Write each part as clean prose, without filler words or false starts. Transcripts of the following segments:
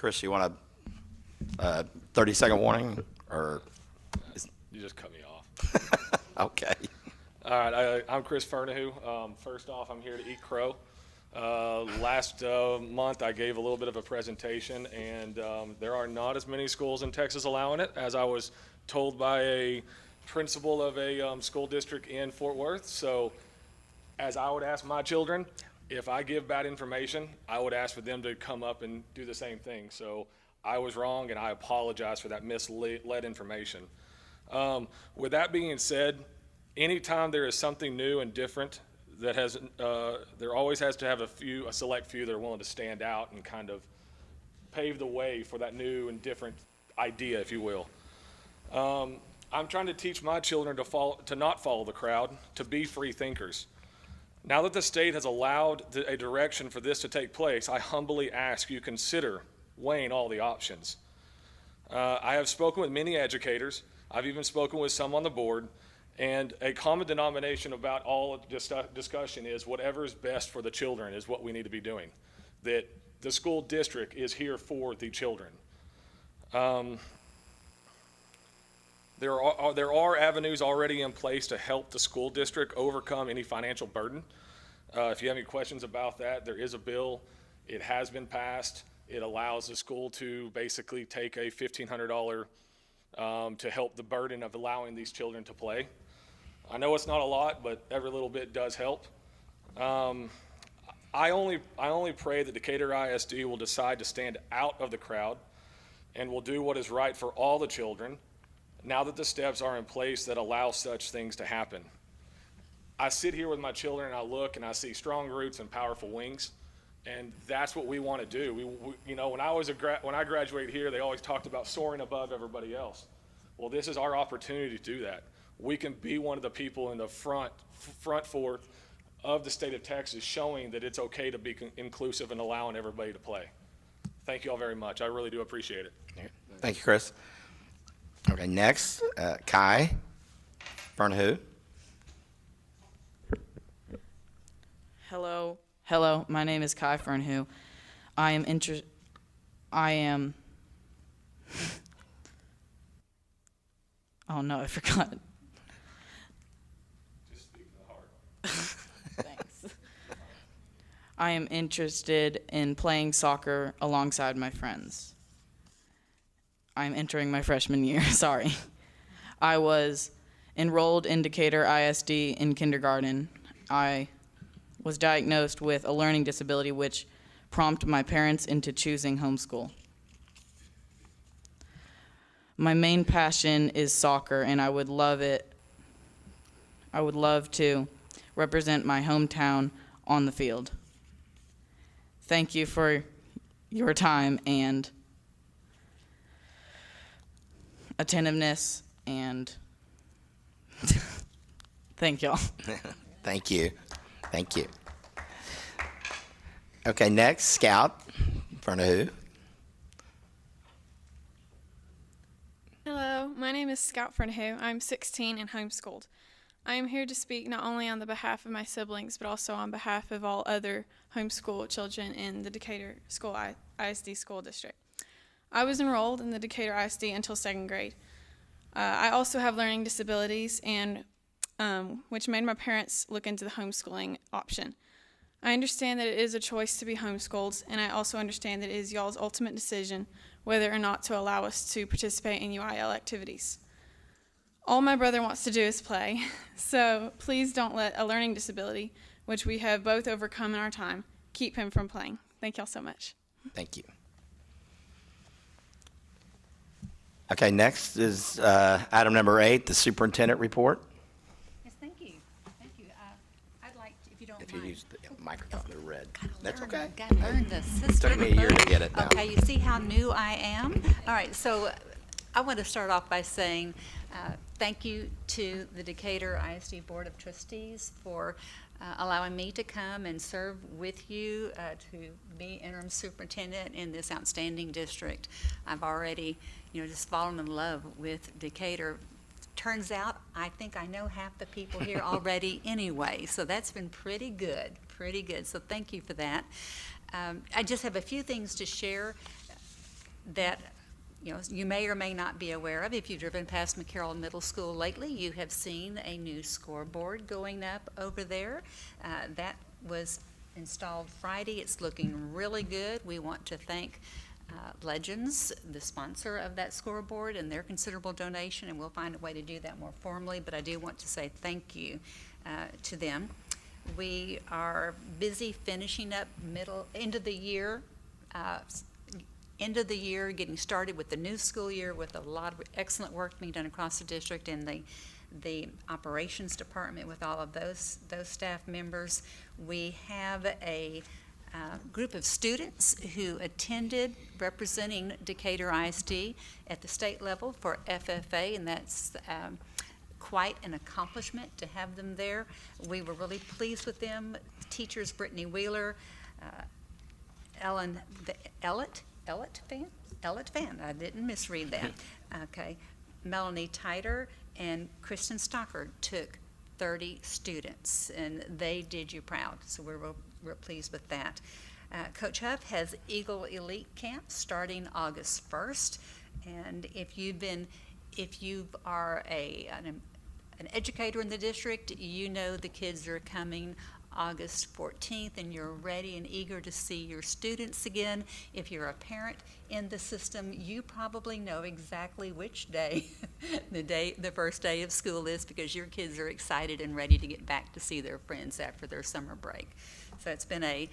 Chris, you want a 30-second warning, or? You just cut me off. Okay. All right, I'm Chris Fernahue. First off, I'm here to eat crow. Last month, I gave a little bit of a presentation, and there are not as many schools in Texas allowing it, as I was told by a principal of a school district in Fort Worth. So, as I would ask my children, if I give bad information, I would ask for them to come up and do the same thing. So, I was wrong, and I apologize for that misled information. With that being said, anytime there is something new and different that has, there always has to have a select few that are willing to stand out and kind of pave the way for that new and different idea, if you will. I'm trying to teach my children to not follow the crowd, to be free thinkers. Now that the state has allowed a direction for this to take place, I humbly ask you consider weighing all the options. I have spoken with many educators. I've even spoken with some on the board, and a common denomination about all of this discussion is whatever is best for the children is what we need to be doing, that the school district is here for the children. There are avenues already in place to help the school district overcome any financial burden. If you have any questions about that, there is a bill. It has been passed. It allows the school to basically take a $1,500 to help the burden of allowing these children to play. I know it's not a lot, but every little bit does help. I only pray that Decatur ISD will decide to stand out of the crowd and will do what is right for all the children now that the steps are in place that allow such things to happen. I sit here with my children and I look and I see strong roots and powerful wings, and that's what we want to do. You know, when I graduated here, they always talked about soaring above everybody else. Well, this is our opportunity to do that. We can be one of the people in the front fourth of the state of Texas, showing that it's okay to be inclusive and allowing everybody to play. Thank you all very much. I really do appreciate it. Thank you, Chris. Okay, next, Kai Fernahue. Hello, my name is Kai Fernahue. Oh no, I forgot. Just speak from the heart. Thanks. I am interested in playing soccer alongside my friends. I'm entering my freshman year, sorry. I was enrolled in Decatur ISD in kindergarten. I was diagnosed with a learning disability which prompted my parents into choosing homeschool. My main passion is soccer, and I would love to represent my hometown on the field. Thank you for your time and attentiveness, and thank y'all. Thank you. Thank you. Okay, next, Scout Fernahue. Hello, my name is Scout Fernahue. I'm 16 and homeschooled. I am here to speak not only on the behalf of my siblings, but also on behalf of all other homeschool children in the Decatur ISD school district. I was enrolled in the Decatur ISD until 2nd grade. I also have learning disabilities, and which made my parents look into the homeschooling option. I understand that it is a choice to be homeschooled, and I also understand that it is y'all's ultimate decision whether or not to allow us to participate in UIL activities. All my brother wants to do is play, so please don't let a learning disability, which we have both overcome in our time, keep him from playing. Thank y'all so much. Thank you. Okay, next is item number 8, the superintendent report. Yes, thank you. Thank you. I'd like, to, if you don't If mind. you use the microphone, they're red. That's Learn- okay. Gotta learn the system. Took me a year to get it now. Okay, you see how new I am? All right, so I want to start off by saying thank you to the Decatur ISD Board of Trustees for allowing me to come and serve with you to be interim superintendent in this outstanding district. I've already, just fallen in love with Decatur. Turns out, I think I know half the people here already anyway, so that's been pretty good, so thank you for that. I just have a few things to share. that you may or may not be aware of. If you've driven past McCarroll Middle School lately, you have seen a new scoreboard going up over there. That was installed Friday. It's looking really good. We want to thank Legends, the sponsor of that scoreboard, and their considerable donation, and we'll find a way to do that more formally, but I do want to say thank you to them. We are busy finishing up end of the year, getting started with the new school year with a lot of excellent work being done across the district in the operations department with all of those staff members. We have a group of students who attended representing Decatur ISD at the state level for FFA, and that's quite an accomplishment to have them there. We were really pleased with them. Teachers Brittany Wheeler, Ellen Fan, I didn't misread that. Okay, Melanie Titer and Kristen Stockard took 30 students, and they did you proud, so we're real pleased with that. Coach Huff has Eagle Elite Camp starting August 1st, and if you are an educator in the district, you know the kids are coming August 14th, and you're ready and eager to see your students again. If you're a parent in the system, you probably know exactly which day the first day of school is, because your kids are excited and ready to get back to see their friends after their summer break. So it's been a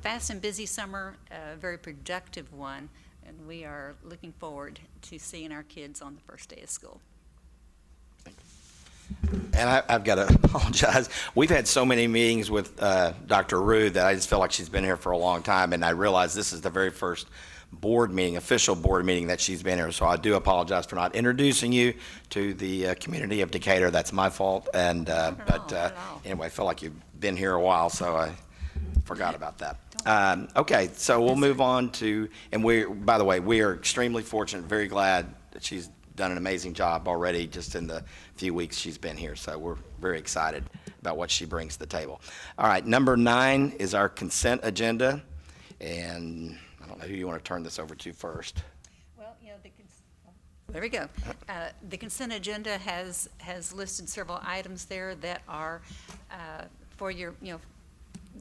fast and busy summer, a very productive one, and we are looking forward to seeing our kids on the first day of school. And I've got to apologize. We've had so many meetings with Dr. Rue that I just feel like she's been here for a long time, and I realize this is the very first board meeting, official board meeting that she's been here. So I do apologize for not introducing you to the community of Decatur. That's my fault. And anyway, I feel like you've been here a while, so I forgot about that. Okay, so we'll move on to, and by the way, we are extremely fortunate, very glad that she's done an amazing job already just in the few weeks she's been here. So we're very excited about what she brings to the table. All right, number 9 is our consent agenda. And I don't know who you want to turn this over to first. Well, there we go. The consent agenda has listed several items there that are for your,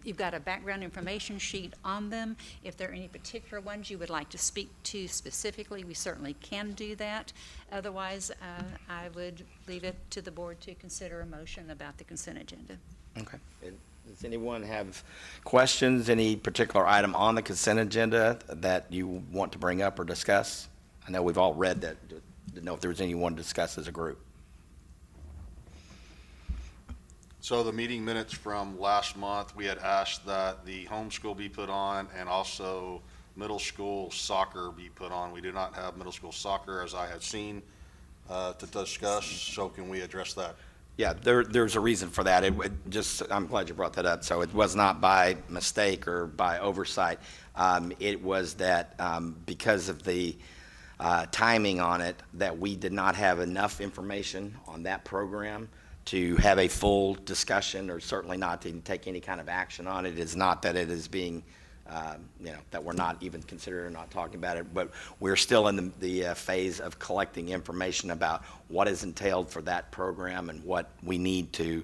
you've got a background information sheet on them. If there are any particular ones you would like to speak to specifically, we certainly can do that. Otherwise, I would leave it to the board to consider a motion about the consent agenda. Okay. Does anyone have questions, any particular item on the consent agenda that you want to bring up or discuss? I know we've all read that. Didn't know if there was anyone to discuss as a group. So the meeting minutes from last month, we had asked that the homeschool be put on and also middle school soccer be put on. We do not have middle school soccer, as I had seen, to discuss, so can we address that? Yeah, there's a reason for that. I'm glad you brought that up. So it was not by mistake or by oversight. It was that because of the timing on it, that we did not have enough information on that program to have a full discussion, or certainly not to take any kind of action on it. It's not that it is being, that we're not even considering or not talking about it, but we're still in the phase of collecting information about what is entailed for that program and what we need to,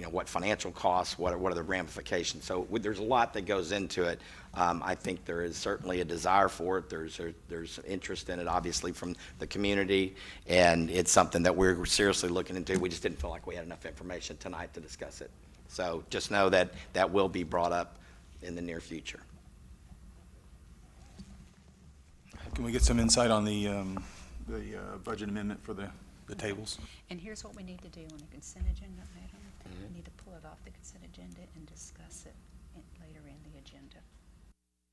what financial costs, what are the ramifications. So there's a lot that goes into it. I think there is certainly a desire for it. There's interest in it, obviously, from the community, and it's something that we're seriously looking into. We just didn't feel like we had enough information tonight to discuss it. So just know that that will be brought up in the near future. Can we get some insight on the budget amendment for the tables? And here's what we need to do on the consent agenda item. We need to pull it off the consent agenda and discuss it later in the agenda.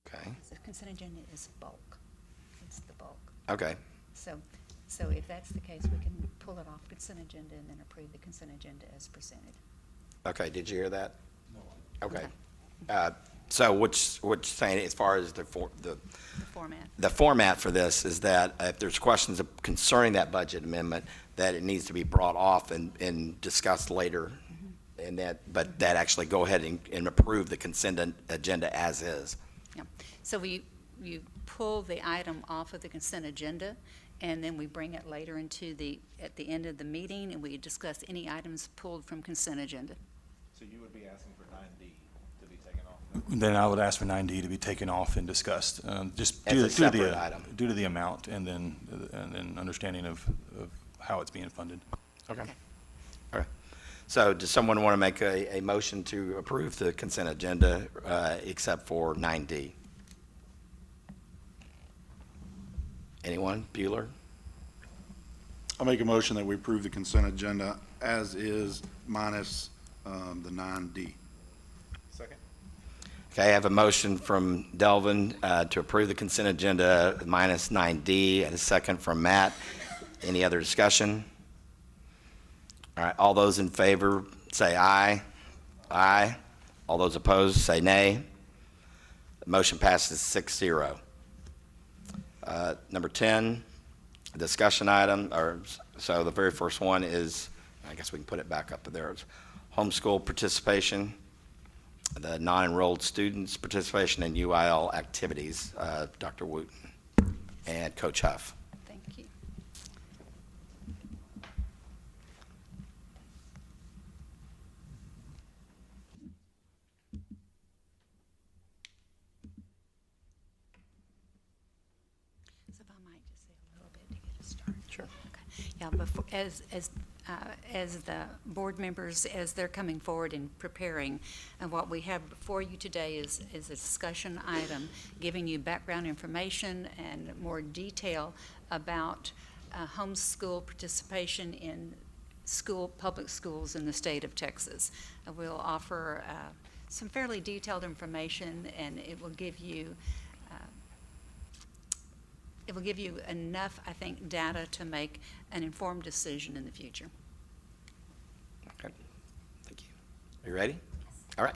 Okay. The consent agenda is bulk. It's the bulk. Okay. So if that's the case, we can pull it off consent agenda and then approve the consent agenda as presented. Okay, did you hear that? No. Okay. So what's saying as far as the format for this is that if there's questions concerning that budget amendment, that it needs to be brought off and discussed later, and that actually go ahead and approve the consent agenda as is. Yeah. So pull the item off of the consent agenda, and then we bring it later at the end of the meeting, and we discuss any items pulled from consent agenda. So you would be asking for 9D to be taken off? Then I would ask for 9D to be taken off and discussed, just As a separate item. due to the amount and then understanding of how it's being funded. Okay. All right. So does someone want to make a motion to approve the consent agenda except for 9D? Anyone? Bueller? I'll make a motion that we approve the consent agenda as is minus the 9D. Second? Okay, I have a motion from Delvin to approve the consent agenda minus 9D, and a second from Matt. Any other discussion? All right, all those in favor say aye. Aye. All those opposed say nay. The motion passes 6-0. Number 10, discussion item, so the very first one is, I guess we can put it back up there, it's homeschool participation, the non-enrolled students' participation in UIL activities, Dr. Wooten and Coach Huff. Thank you. So if I might just say a little bit to get us started. Sure. Okay. Yeah, before, as the board members, as they're coming forward and preparing, and what we have before you today is a discussion item giving you background information and more detail about homeschool participation in public schools in the state of Texas. We'll offer some fairly detailed information, and it will give you enough, I think, data to make an informed decision in the future. Okay, thank you. Are you ready? All right.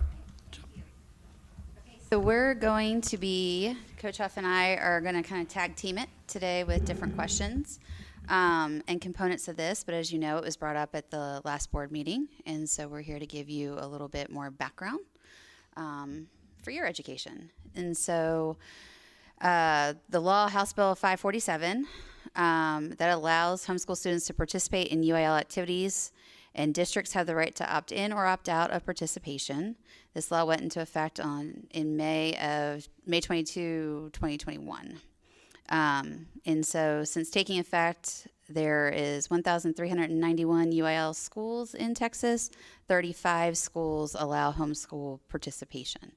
So we're going to be, Coach Huff and I are going to kind of tag team it today with different questions and components of this. But as you know, it was brought up at the last board meeting. And so we're here to give you a little bit more background for your education. And so the law, House Bill 547, that allows homeschool students to participate in UIL activities, and districts have the right to opt in or opt out of participation. This law went into effect in May 22, 2021. And so since taking effect, there is 1,391 UIL schools in Texas. 35 schools allow homeschool participation.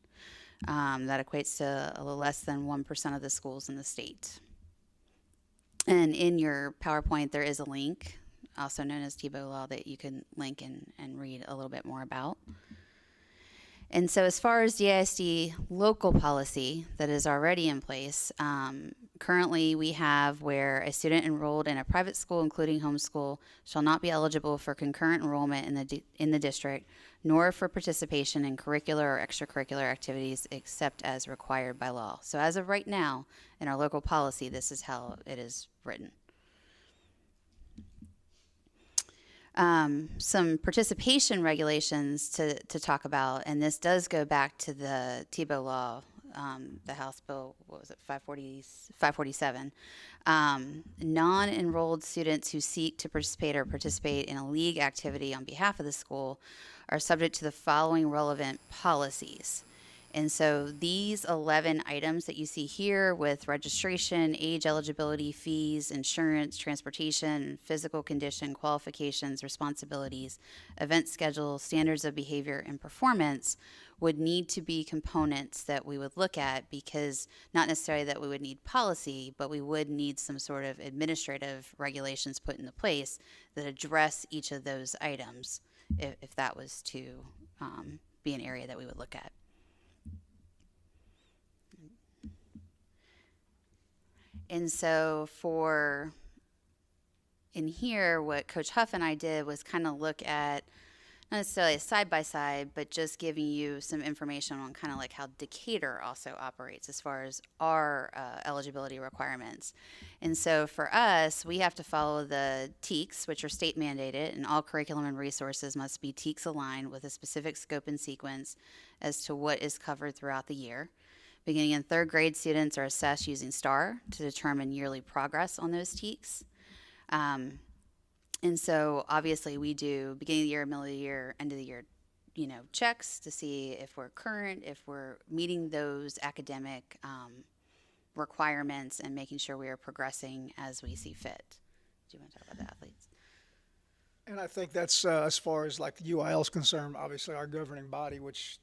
That equates to a little less than 1% of the schools in the state. And in your PowerPoint, there is a link, also known as TBO law, that you can link and read a little bit more about. And so as far as DISD local policy that is already in place, currently we have where a student enrolled in a private school, including homeschool, shall not be eligible for concurrent enrollment in the district, nor for participation in curricular or extracurricular activities except as required by law. So as of right now, in our local policy, this is how it is written. Some participation regulations to talk about, and this does go back to the TBO law, the House Bill, 547. Non-enrolled students who seek to participate in a league activity on behalf of the school are subject to the following relevant policies. And so these 11 items that you see here with registration, age eligibility, fees, insurance, transportation, physical condition, qualifications, responsibilities, event schedule, standards of behavior, and performance would need to be components that we would look at, because not necessarily that we would need policy, but we would need some sort of administrative regulations put into place that address each of those items if that was to be an area that we would look at. And so in here, what Coach Huff and I did was kind of look at, not necessarily a side-by-side, but just giving you some information on kind of like how Decatur also operates as far as our eligibility requirements. And so for us, we have to follow the TEKS, which are state mandated, and all curriculum and resources must be TEKS aligned with a specific scope and sequence as to what is covered throughout the year. Beginning in third grade, students are assessed using STAR to determine yearly progress on those TEKS. And so obviously we do beginning of the year, middle of the year, end of the year, checks to see if we're current, if we're meeting those academic requirements and making sure we are progressing as we see fit. Do you want to talk about the athletes? And I think that's as far as like the UIL is concerned, obviously our governing body, which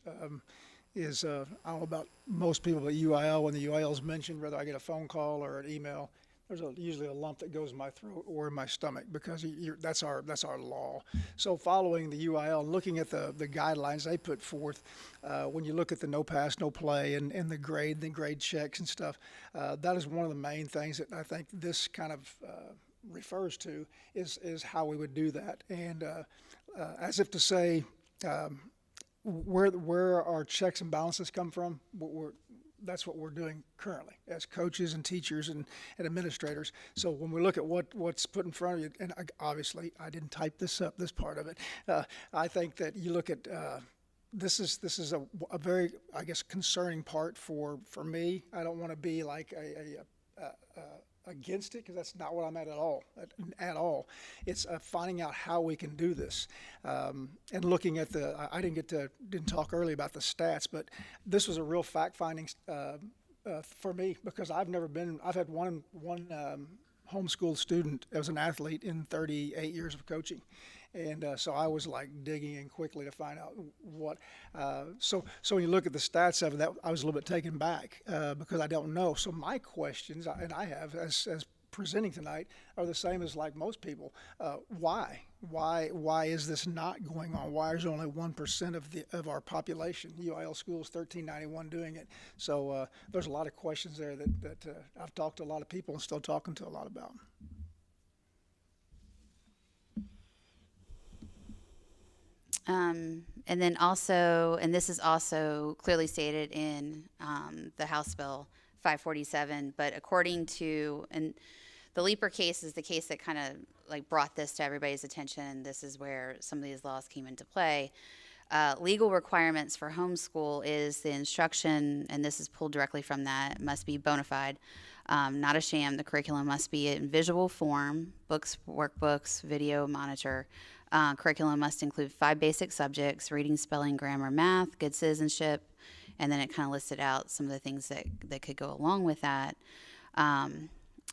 is, I don't know about most people, but UIL, when the UIL is mentioned, whether I get a phone call or an email, there's usually a lump that goes in my throat or in my stomach because that's our law. So following the UIL, looking at the guidelines they put forth, when you look at the no pass, no play, and the grade checks and stuff, that is one of the main things that I think this kind of refers to is how we would do that. And as if to say, where our checks and balances come from, that's what we're doing currently as coaches and teachers and administrators. So when we look at what's put in front of you, and obviously I didn't type this up, this part of it, I think that you look at this is a very, I guess, concerning part for me. I don't want to be like against it because that's not what I'm at all. It's finding out how we can do this and looking at I didn't talk early about the stats, but this was a real fact-finding for me because I've had one homeschooled student as an athlete in 38 years of coaching. And so I was like digging in quickly to find out what. So when you look at the stats of that, I was a little bit taken back because I don't know. So my questions, and I have as presenting tonight, are the same as like most people. Why? Why is this not going on? Why is only 1% of our population, UIL schools, 1391, doing it? So there's a lot of questions there that I've talked to a lot of people and still talking to a lot about. And then also, and this is also clearly stated in the House Bill 547, but according to, and the Leaper case is the case that kind of like brought this to everybody's attention. This is where some of these laws came into play. Legal requirements for homeschool is the instruction, and this is pulled directly from that, must be bona fide, not a sham. The curriculum must be in visual form, books, workbooks, video, monitor. Curriculum must include 5 basic subjects: reading, spelling, grammar, math, good citizenship, and then it kind of listed out some of the things that could go along with that.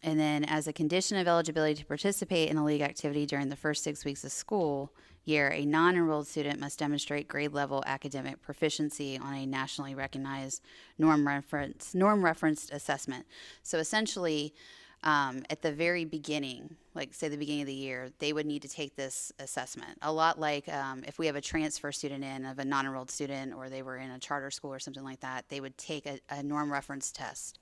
And then as a condition of eligibility to participate in a league activity during the first 6 weeks of school year, a non-enrolled student must demonstrate grade level academic proficiency on a nationally recognized norm-referenced assessment. So essentially, at the very beginning, like say the beginning of the year, they would need to take this assessment. A lot like if we have a transfer student in of a non-enrolled student, or they were in a charter school or something like that, they would take a norm reference test.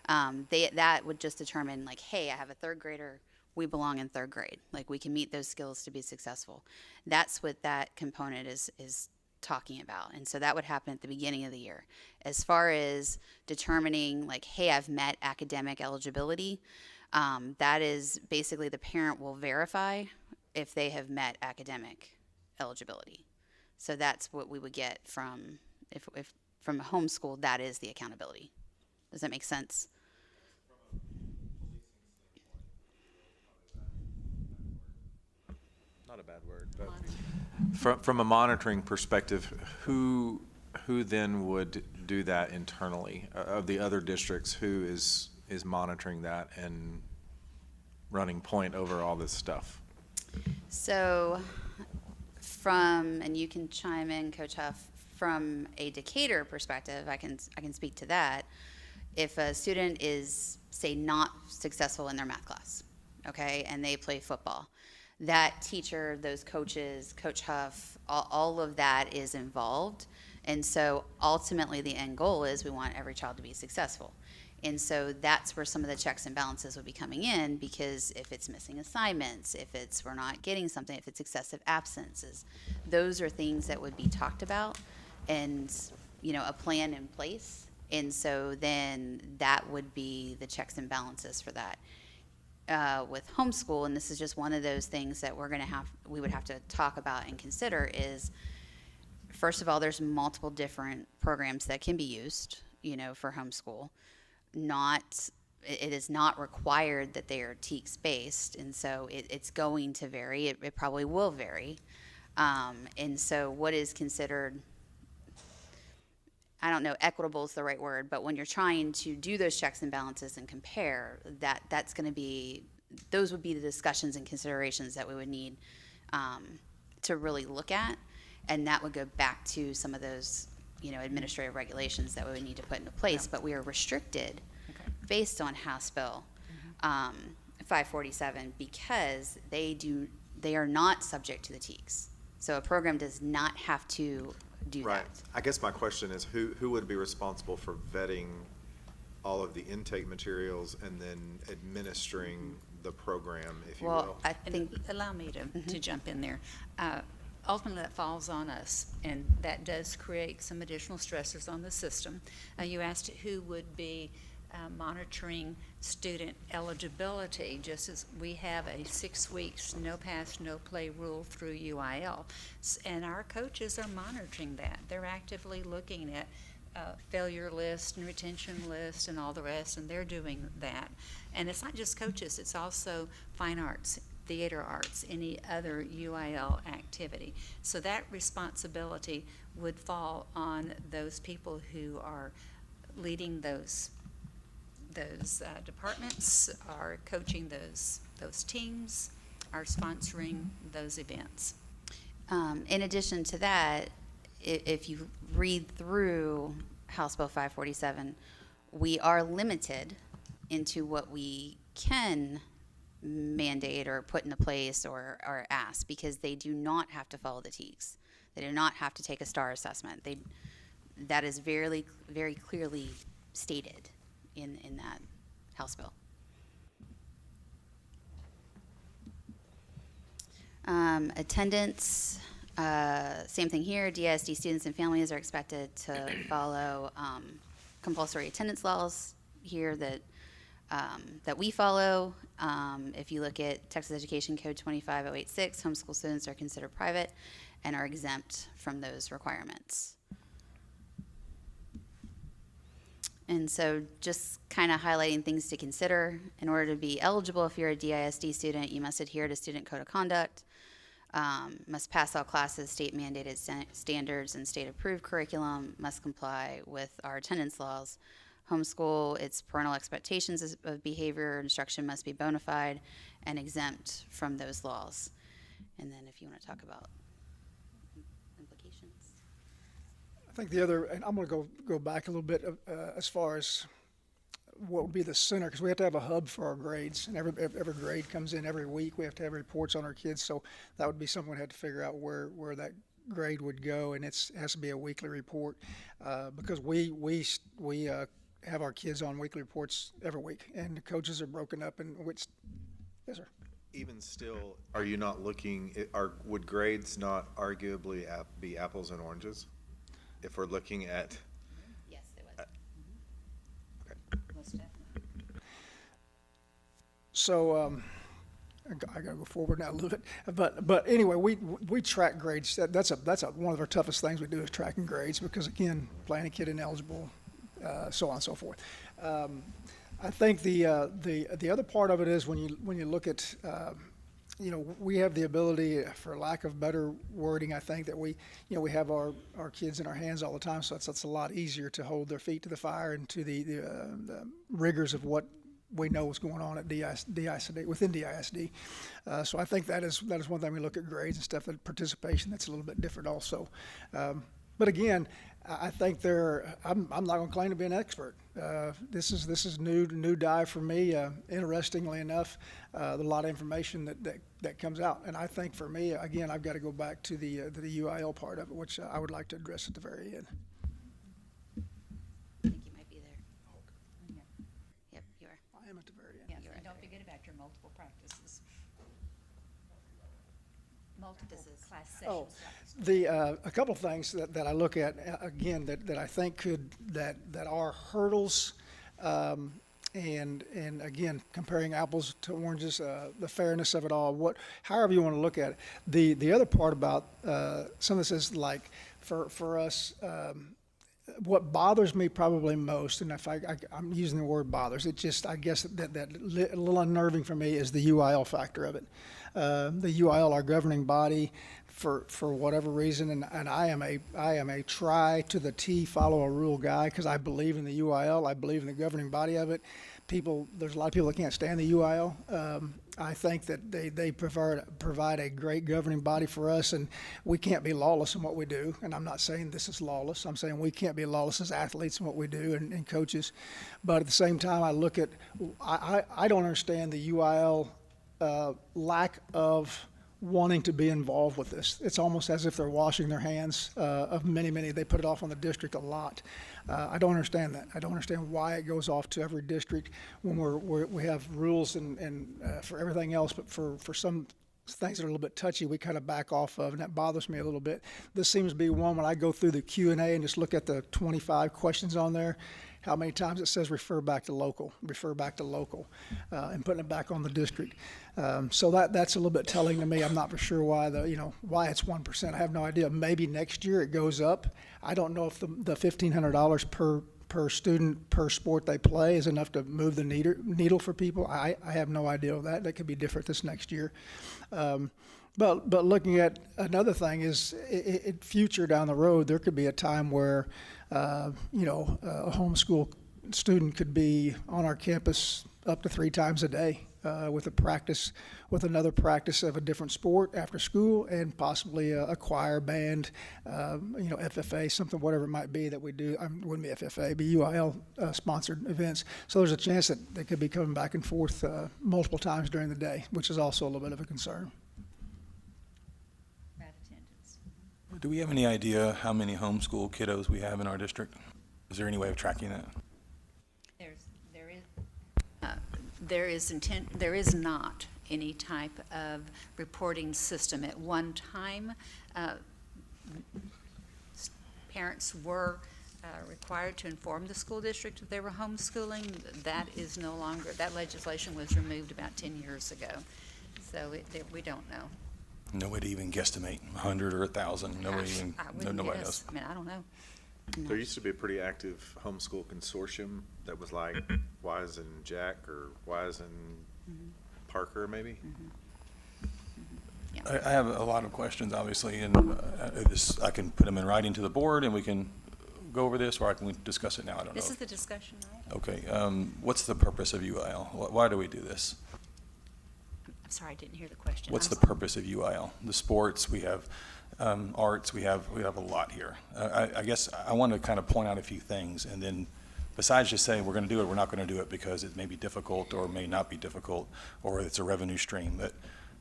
That would just determine like, hey, I have a third grader, we belong in third grade. Like we can meet those skills to be successful. That's what that component is talking about. And so that would happen at the beginning of the year. As far as determining like, hey, I've met academic eligibility, that is basically the parent will verify if they have met academic eligibility. So that's what we would get from, if from a homeschool, that is the accountability. Does that make sense? Not a bad word, but from a monitoring perspective, who then would do that internally of the other districts? Who is monitoring that and running point over all this stuff? So and you can chime in, Coach Huff, from a Decatur perspective, I can speak to that. If a student is, say, not successful in their math class, okay, and they play football, that teacher, those coaches, Coach Huff, all of that is involved. And so ultimately the end goal is we want every child to be successful. And so that's where some of the checks and balances would be coming in, because if it's missing assignments, if we're not getting something, if it's excessive absences, those are things that would be talked about and, a plan in place. And so then that would be the checks and balances for that. With homeschool, and this is just one of those things that we would have to talk about and consider, is first of all, there's multiple different programs that can be used. for homeschool. It is not required that they are TEKS based, and so it's going to vary. It probably will vary. And so what is considered, I don't know, equitable is the right word, but when you're trying to do those checks and balances and compare, that's going to be, those would be the discussions and considerations that we would need to really look at. And that would go back to some of those, administrative regulations that we would need to put into place. But we are restricted based on House Bill 547 because they are not subject to the TEKS. So a program does not have to do Right. that. I guess my question is who would be responsible for vetting all of the intake materials and then administering the program, if you will? Well, I think, And allow me to jump in there. Ultimately, that falls on us, and that does create some additional stressors on the system. You asked who would be monitoring student eligibility, just as we have a 6 weeks no pass, no play rule through UIL. And our coaches are monitoring that. They're actively looking at failure list and retention list and all the rest, and they're doing that. And it's not just coaches, it's also fine arts, theater arts, any other UIL activity. So that responsibility would fall on those people who are leading those departments, are coaching those teams, are sponsoring those events. in addition to that, if you read through House Bill 547, we are limited into what we can mandate or put into place or ask, because they do not have to follow the TEKS. They do not have to take a STAR assessment. That is very, very clearly stated in that House bill. Attendance, same thing here. DISD students and families are expected to follow compulsory attendance laws here that we follow. If you look at Texas Education Code 25086, homeschool students are considered private and are exempt from those requirements. And so just kind of highlighting things to consider. In order to be eligible, if you're a DISD student, you must adhere to student code of conduct, must pass all classes, state mandated standards and state approved curriculum, must comply with our attendance laws. Homeschool, its parental expectations of behavior instruction must be bona fide and exempt from those laws. And then if you want to talk about implications. I think the other, and I'm going to go back a little bit as far as what would be the center, because we have to have a hub for our grades, and every grade comes in every week. We have to have reports on our kids, so that would be something we'd have to figure out where that grade would go, and it has to be a weekly report because we have our kids on weekly reports every week, and the coaches are broken up in which. Yes, sir. Even still, are you not looking, would grades not arguably be apples and oranges? If we're looking at, Yes, it was. Most definitely. So I got to go forward now a little bit, but anyway, we track grades. That's one of our toughest things we do is tracking grades because again, planning kid ineligible, so on and so forth. I think the other part of it is when you look at we have the ability, for lack of better wording, I think that we have our kids in our hands all the time, so that's a lot easier to hold their feet to the fire and to the rigors of what we know is going on at DISD within DISD. So I think that is one thing we look at grades and stuff. That participation, that's a little bit different also. But again, I think I'm not going to claim to be an expert. This is new dive for me. Interestingly enough, a lot of information that comes out, and I think for me, again, I've got to go back to the UIL part of it, which I would like to address at the very end. I think you might be there. Yep, you are. I am at the very end. Yes, You're and right. don't forget about your multiple practices. Multiple class Oh, sessions. a couple of things that I look at again that I think that are hurdles, and again comparing apples to oranges, the fairness of it all. However you want to look at it. The other part about some of this is like for us. what bothers me probably most, and if I'm using the word bothers, it just, I guess a little unnerving for me is the UIL factor of it. The UIL, our governing body, for whatever reason, and I am a try to the T, follow a rule guy, because I believe in the UIL, I believe in the governing body of it. There's a lot of people that can't stand the UIL. I think that they provide a great governing body for us, and we can't be lawless in what we do. And I'm not saying this is lawless. I'm saying we can't be lawless as athletes in what we do and coaches. But at the same time, I look at, I don't understand the UIL lack of wanting to be involved with this. It's almost as if they're washing their hands of many. They put it off on the district a lot. I don't understand that. I don't understand why it goes off to every district when we have rules and for everything else, but for some things that are a little bit touchy, we kind of back off of, and that bothers me a little bit. This seems to be one when I go through the Q&A and just look at the 25 questions on there, how many times it says refer back to local, and putting it back on the district. So that's a little bit telling to me. I'm not for sure why why it's 1%. I have no idea. Maybe next year it goes up. I don't know if the $1,500 per student per sport they play is enough to move the needle for people. I have no idea of that. That could be different this next year. But looking at another thing is, future down the road, there could be a time where, a homeschool student could be on our campus up to 3 times a day with another practice of a different sport after school, and possibly a choir, band, FFA, something, whatever it might be that we do. It wouldn't be FFA, be UIL sponsored events. So there's a chance that they could be coming back and forth multiple times during the day, which is also a little bit of a concern. Do we have any idea how many homeschool kiddos we have in our district? Is there any way of tracking that? There is not any type of reporting system. At one time, parents were required to inform the school district if they were homeschooling. That is no longer, that legislation was removed about 10 years ago. So we don't know. No way to even guesstimate, 100 or 1,000, nobody Nobody knows. I mean, I don't know. There used to be a pretty active homeschool consortium that was like Wise and Jack, or Wise and Parker, maybe? I have a lot of questions, obviously, and I can put them in writing to the board, and we can go over this, or I can discuss it now, I don't know. This is the discussion, right? Okay, what's the purpose of UIL? Why do we do this? I'm sorry, I didn't hear the question. What's I'm the sorry. purpose of UIL? The sports, we have arts, we have a lot here. I guess I want to kind of point out a few things, and then besides just saying we're going to do it, we're not going to do it because it may be difficult or may not be difficult, or it's a revenue stream. But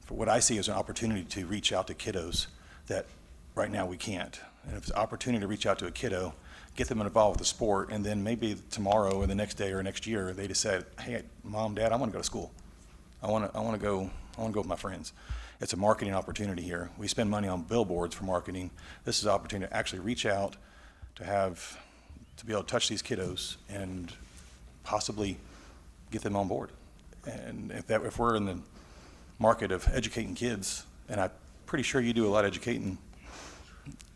for what I see as an opportunity to reach out to kiddos that right now we can't. And if it's an opportunity to reach out to a kiddo, get them involved with the sport, and then maybe tomorrow or the next day or next year they decide, hey, Mom, Dad, I want to go to school. I want to go with my friends. It's a marketing opportunity here. We spend money on billboards for marketing. This is an opportunity to actually reach out, to be able to touch these kiddos and possibly get them on board. And if we're in the market of educating kids, and I'm pretty sure you do a lot of educating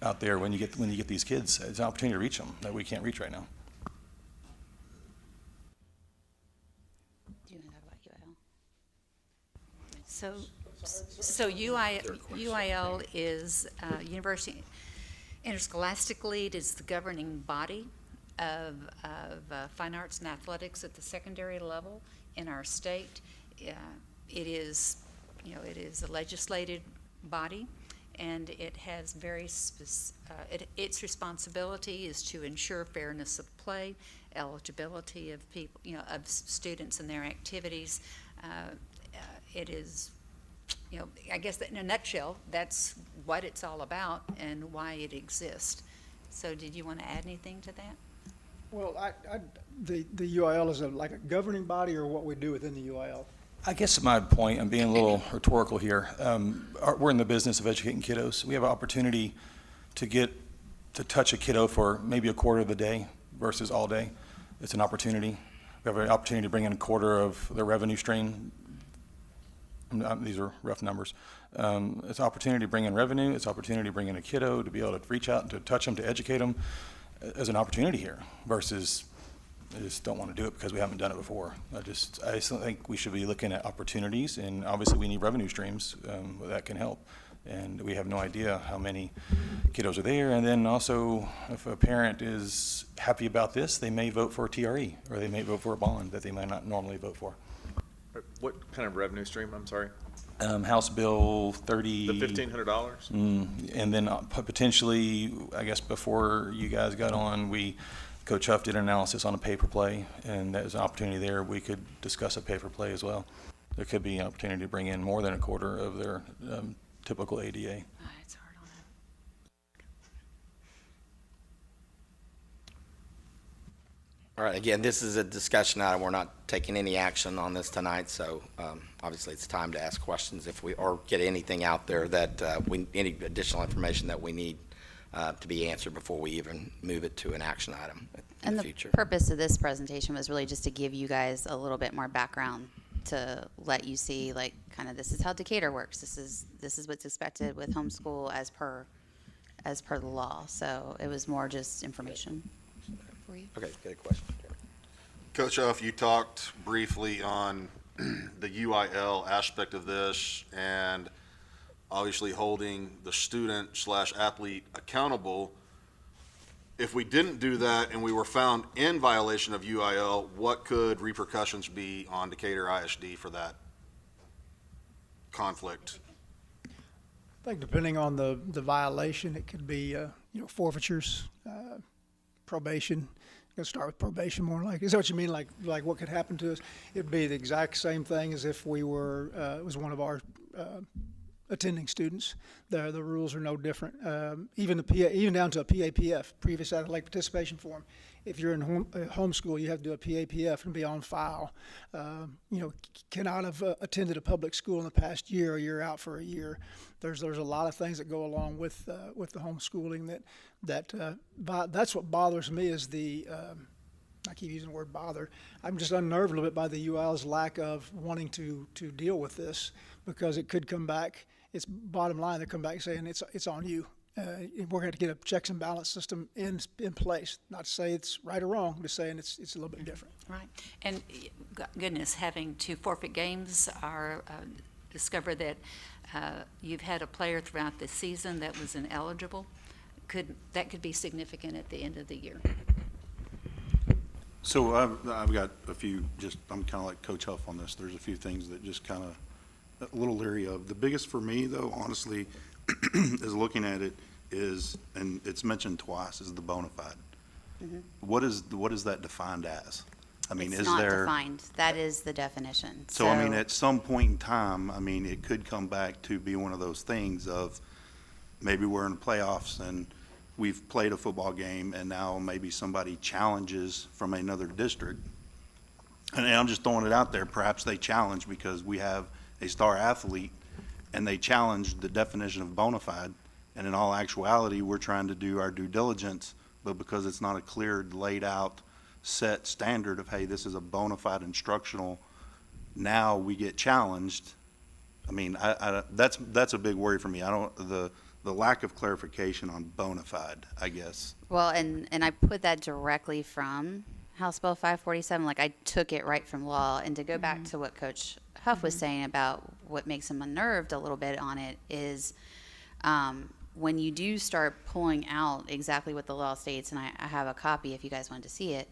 out there when you get these kids, it's an opportunity to reach them that we can't reach right now. Do you want to talk about UIL? So UIL is University Interscholastically, it is the governing body of fine arts and athletics at the secondary level in our state. It is a legislated body, and it has its responsibility is to ensure fairness of play, eligibility of people, of students and their activities. It is, I guess that in a nutshell, that's what it's all about and why it exists. So did you want to add anything to that? Well, the UIL is like a governing body, or what we do within the UIL. I guess my point, I'm being a little rhetorical here. We're in the business of educating kiddos. We have an opportunity to touch a kiddo for maybe a quarter of the day versus all day. It's an opportunity. We have an opportunity to bring in a quarter of their revenue stream. These are rough numbers. It's an opportunity to bring in revenue. It's an opportunity to bring in a kiddo, to be able to reach out and to touch them, to educate them. as an opportunity here versus I just don't want to do it because we haven't done it before. I just don't think we should be looking at opportunities, and obviously we need revenue streams that can help. And we have no idea how many kiddos are there. And then also, if a parent is happy about this, they may vote for a TRE, or they may vote for a bond that they might not normally vote for. What kind of revenue stream, I'm sorry? House Bill 30. The $1,500? And then potentially, I guess before you guys got on, Coach Huff did an analysis on a paper play, and there's an opportunity there. We could discuss a paper play as well. There could be an opportunity to bring in more than a quarter of their typical ADA. It's hard on them. All right, again, this is a discussion item. We're not taking any action on this tonight, so obviously it's time to ask questions or get anything out there that any additional information that we need to be answered before we even move it to an action item in the future. And the purpose of this presentation was really just to give you guys a little bit more background to let you see, like, kind of this is how Decatur works. This is what's expected with homeschool as per the law. So it was more just information for you. Okay, good question. Coach Huff, you talked briefly on the UIL aspect of this and obviously holding the student/athlete accountable. If we didn't do that and we were found in violation of UIL, what could repercussions be on Decatur ISD for that conflict? I think depending on the violation, it could be, forfeitures, probation. Gonna start with probation more like. Is that what you mean? Like what could happen to us? It'd be the exact same thing as if we were, it was one of our, attending students. The rules are no different. Even down to a PAPF, previous athletic participation form. If you're in homeschool, you have to do a PAPF and be on file. Cannot have attended a public school in the past year, or you're out for a year. There's a lot of things that go along with the homeschooling that's what bothers me is I keep using the word bother. I'm just unnerved a little bit by the UIL's lack of wanting to deal with this, because it could come back. It's bottom line, they come back saying it's on you. We're going to get a checks and balance system in place. Not to say it's right or wrong, just saying it's a little bit different. Right. And goodness, having to forfeit games or discover that you've had a player throughout the season that was ineligible, that could be significant at the end of the year. So I've got a few, I'm kind of like Coach Huff on this. There's a few things that just kind of a little leery of. The biggest for me, though, honestly, is looking at it is, and it's mentioned twice, is the bona fide. Mm-hmm. What is that defined as? I mean, It's is not there? defined. That is the definition. So, I mean, at some point in time, I mean, it could come back to be one of those things of maybe we're in the playoffs and we've played a football game and now maybe somebody challenges from another district. And I'm just throwing it out there. Perhaps they challenge because we have a star athlete and they challenge the definition of bona fide. And in all actuality, we're trying to do our due diligence, but because it's not a clear, laid out, set standard of, hey, this is a bona fide instructional, now we get challenged. I mean, that's a big worry for me. The lack of clarification on bona fide, I guess. Well, and I put that directly from House Bill 547. Like, I took it right from law. And to go back to what Coach Huff was saying about what makes him unnerved a little bit on it is when you do start pulling out exactly what the law states, and I have a copy if you guys wanted to see it,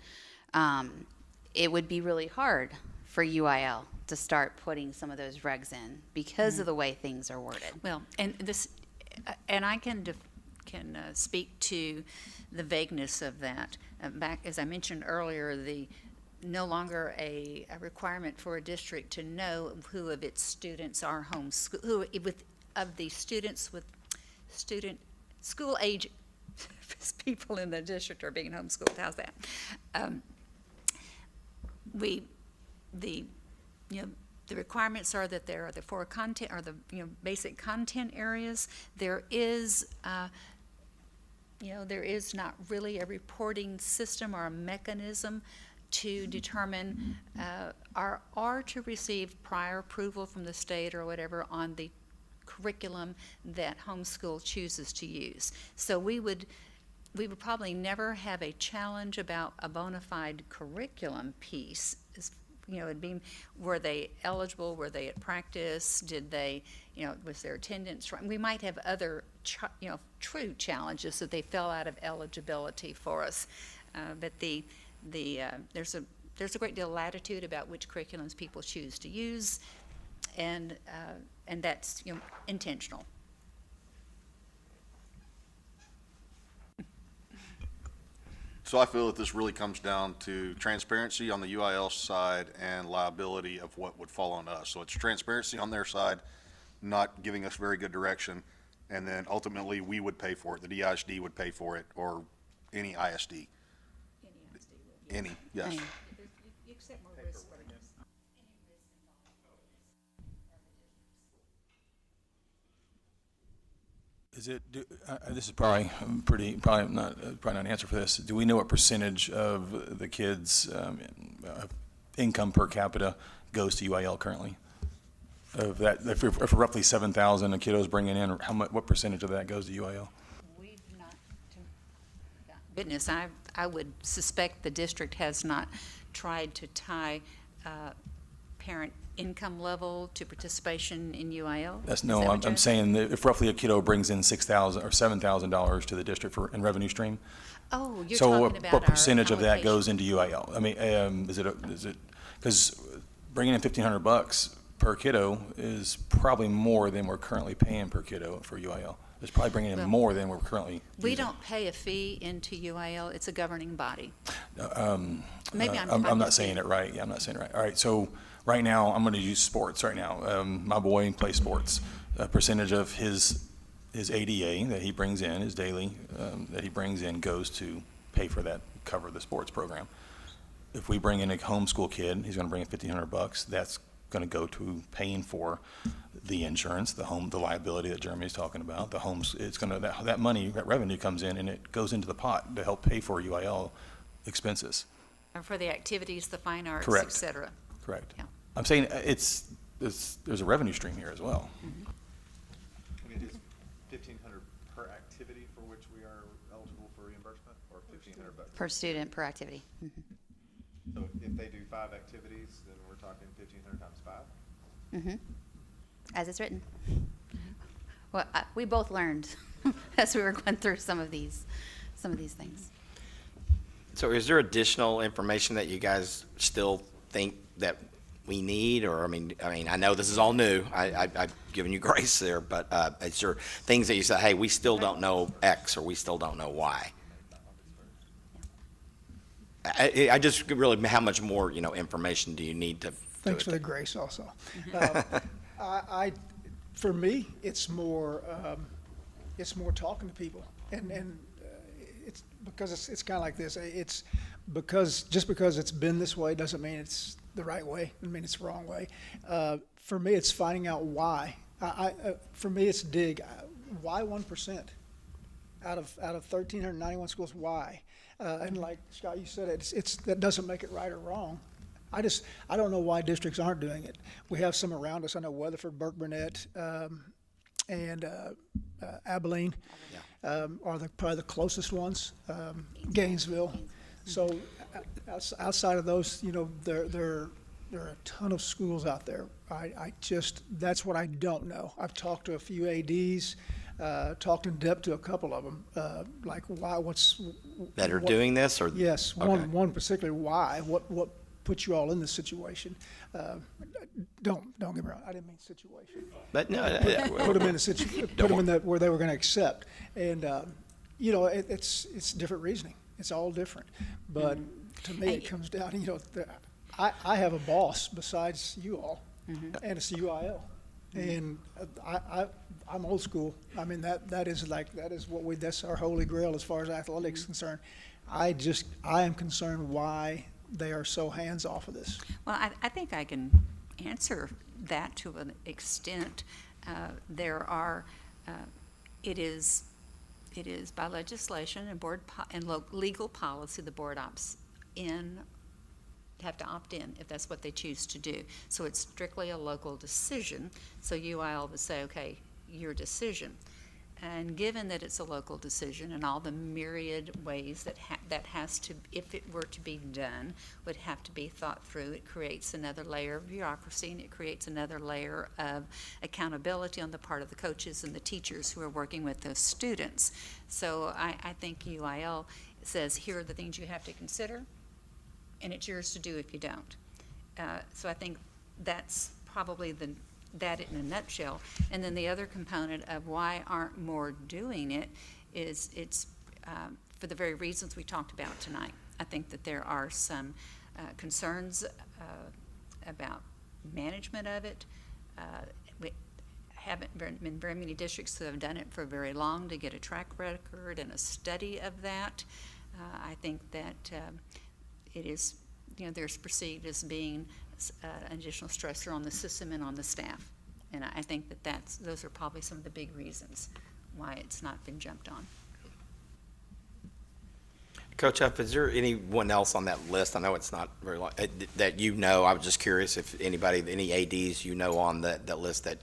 it would be really hard for UIL to start putting some of those regs in because of the way things are worded. Well, and I can speak to the vagueness of that. Back, as I mentioned earlier, no longer a requirement for a district to know who of its students are homeschooled, of the students with school age people in the district are being homeschooled. How's that? The requirements are that there are the four content, or the basic content areas. There is not really a reporting system or a mechanism to determine or to receive prior approval from the state or whatever on the curriculum that homeschool chooses to use. So we would we would probably never have a challenge about a bona fide curriculum piece. It'd be, were they eligible, were they at practice, did they, was their attendance right? We might have other, true challenges that they fell out of eligibility for us. But there's a great deal of latitude about which curriculums people choose to use, and that's, intentional. So I feel that this really comes down to transparency on the UIL side and liability of what would fall on us. So it's transparency on their side, not giving us very good direction, and then ultimately we would pay for it. The DISD would pay for it, or any ISD. Any, yes. You accept more risk for this. Is it, this is probably probably not an answer for this. Do we know what percentage of the kids' income per capita goes to UIL currently? Of that, if roughly 7,000 a kiddo's bringing in, what percentage of that goes to UIL? We've not, goodness, I would suspect the district has not tried to tie parent income level to participation in UIL? I'm saying that if roughly a kiddo brings in $6,000 or $7,000 to the district in revenue stream. Oh, you're So talking about what our percentage of that allocation. goes into UIL? I mean, is it, because bringing in $1,500 per kiddo is probably more than we're currently paying per kiddo for UIL. It's probably bringing in Well, more than we're currently We using. don't pay a fee into UIL, it's a governing body. I'm I'm not saying it right. Yeah, I'm not saying it right. All right, so right now, I'm going to use sports right now. My boy plays sports. A percentage of his ADA that he brings in, his daily, that he brings in goes to pay for that, cover the sports program. If we bring in a homeschool kid, he's going to bring in $1,500. That's going to go to paying for the insurance, the liability that Jeremy's talking about, the homes. It's going to, that money, that revenue comes in and it goes into the pot to help pay for UIL expenses. And for the activities, the fine arts, Correct. et cetera. Correct. Yeah. I'm saying there's a revenue stream here as well. And it is 1,500 per activity for which we are eligible for reimbursement, or 1,500 bucks? Per student, per activity. So if they do 5 activities, then we're talking 1,500 times 5? As it's written. Well, we both learned as we were going through some of these things. So is there additional information that you guys still think that we need, or, I mean, I know this is all new. I've given you grace there, but is there things that you say, hey, we still don't know X, or we still don't know Y? I just really, how much more, information do you need to? Thanks for the grace also. For me, it's more talking to people, and it's because it's kind of like this. It's just because it's been this way doesn't mean it's the right way. I mean, it's the wrong way. For me, it's finding out why. For me, it's dig. Why 1% out of 1,391 schools? Why? And like Scott, you said, that doesn't make it right or wrong. I don't know why districts aren't doing it. We have some around us. I know Weatherford, Burke Burnett, and Abilene are probably the closest ones. Gainesville. So outside of those, there are a ton of schools out there. That's what I don't know. I've talked to a few ADs, talked in depth to a couple of them, like why, That are doing this, or? Yes, Okay. one particularly why, what put you all in this situation. Don't get me wrong, I didn't mean situation. But no, Put them in a situation, put them in where they were going to accept. And, it's different reasoning. It's all different. But to me, it comes down, I have a boss besides you all, and it's the UIL. And I'm old school. I mean, that is that's our holy grail as far as athletics is concerned. I am concerned why they are so hands off of this. Well, I think I can answer that to an extent. It is by legislation and legal policy, the board have to opt in if that's what they choose to do. So it's strictly a local decision. So UIL would say, okay, your decision. And given that it's a local decision and all the myriad ways that has to, if it were to be done, would have to be thought through, it creates another layer of bureaucracy, and it creates another layer of accountability on the part of the coaches and the teachers who are working with those students. So I think UIL says, here are the things you have to consider, and it's yours to do if you don't. So I think that's probably that in a nutshell. And then the other component of why aren't more doing it is it's for the very reasons we talked about tonight. I think that there are some concerns about management of it. We haven't been very many districts who have done it for very long to get a track record and a study of that. I think that it is, there's perceived as being an additional stressor on the system and on the staff. And I think that those are probably some of the big reasons why it's not been jumped on. Coach Huff, is there anyone else on that list? I know it's not very long, that I was just curious if anybody, any ADs on that list that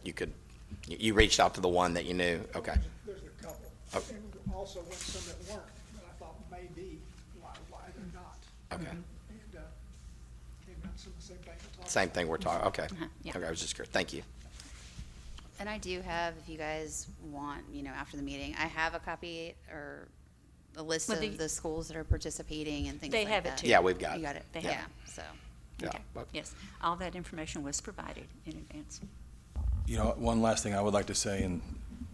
you reached out to the one that you knew? Okay. There's a couple. Okay. And also went some that weren't, that I thought may be why they're not. Okay. And came down to the same thing. Same thing we're talking, okay. Yeah. Okay, I was just curious. Thank you. And I do have, if you guys want, after the meeting, I have a copy or a list Well, of the schools that are participating and things They like have it that. too. Yeah, we've got it. You got it? They have Yeah, it. so. Yeah. Okay. Yes, all that information was provided in advance. One last thing I would like to say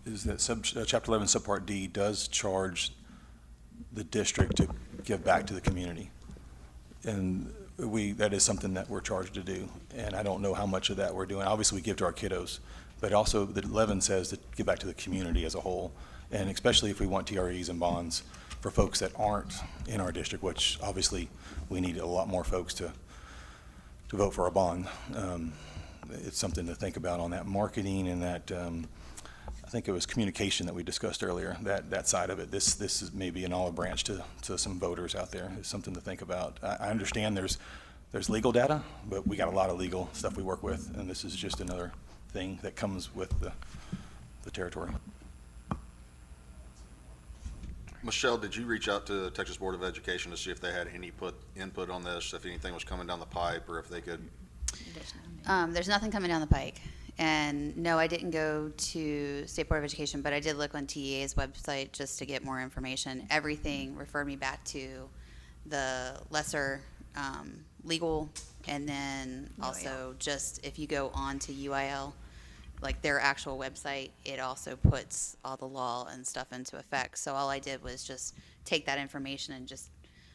is that Chapter 11, Subpart D does charge the district to give back to the community. And that is something that we're charged to do. And I don't know how much of that we're doing. Obviously, we give to our kiddos, but also the 11 says to give back to the community as a whole. And especially if we want TREs and bonds for folks that aren't in our district, which obviously we need a lot more folks to vote for a bond. It's something to think about on that marketing and that, I think it was communication that we discussed earlier, that side of it. This is maybe an olive branch to some voters out there. It's something to think about. I understand there's legal data, but we got a lot of legal stuff we work with, and this is just another thing that comes with the territory. Michelle, did you reach out to the Texas Board of Education to see if they had any input on this, if anything was coming down the pipe, or if they could? There's nothing coming down the pike. And no, I didn't go to State Board of Education, but I did look on TEA's website just to get more information. Everything referred me back to the lesser legal, and then also just if you go on to UIL, like their actual website, it also puts all the law and stuff into effect. So all I did was just take that information and just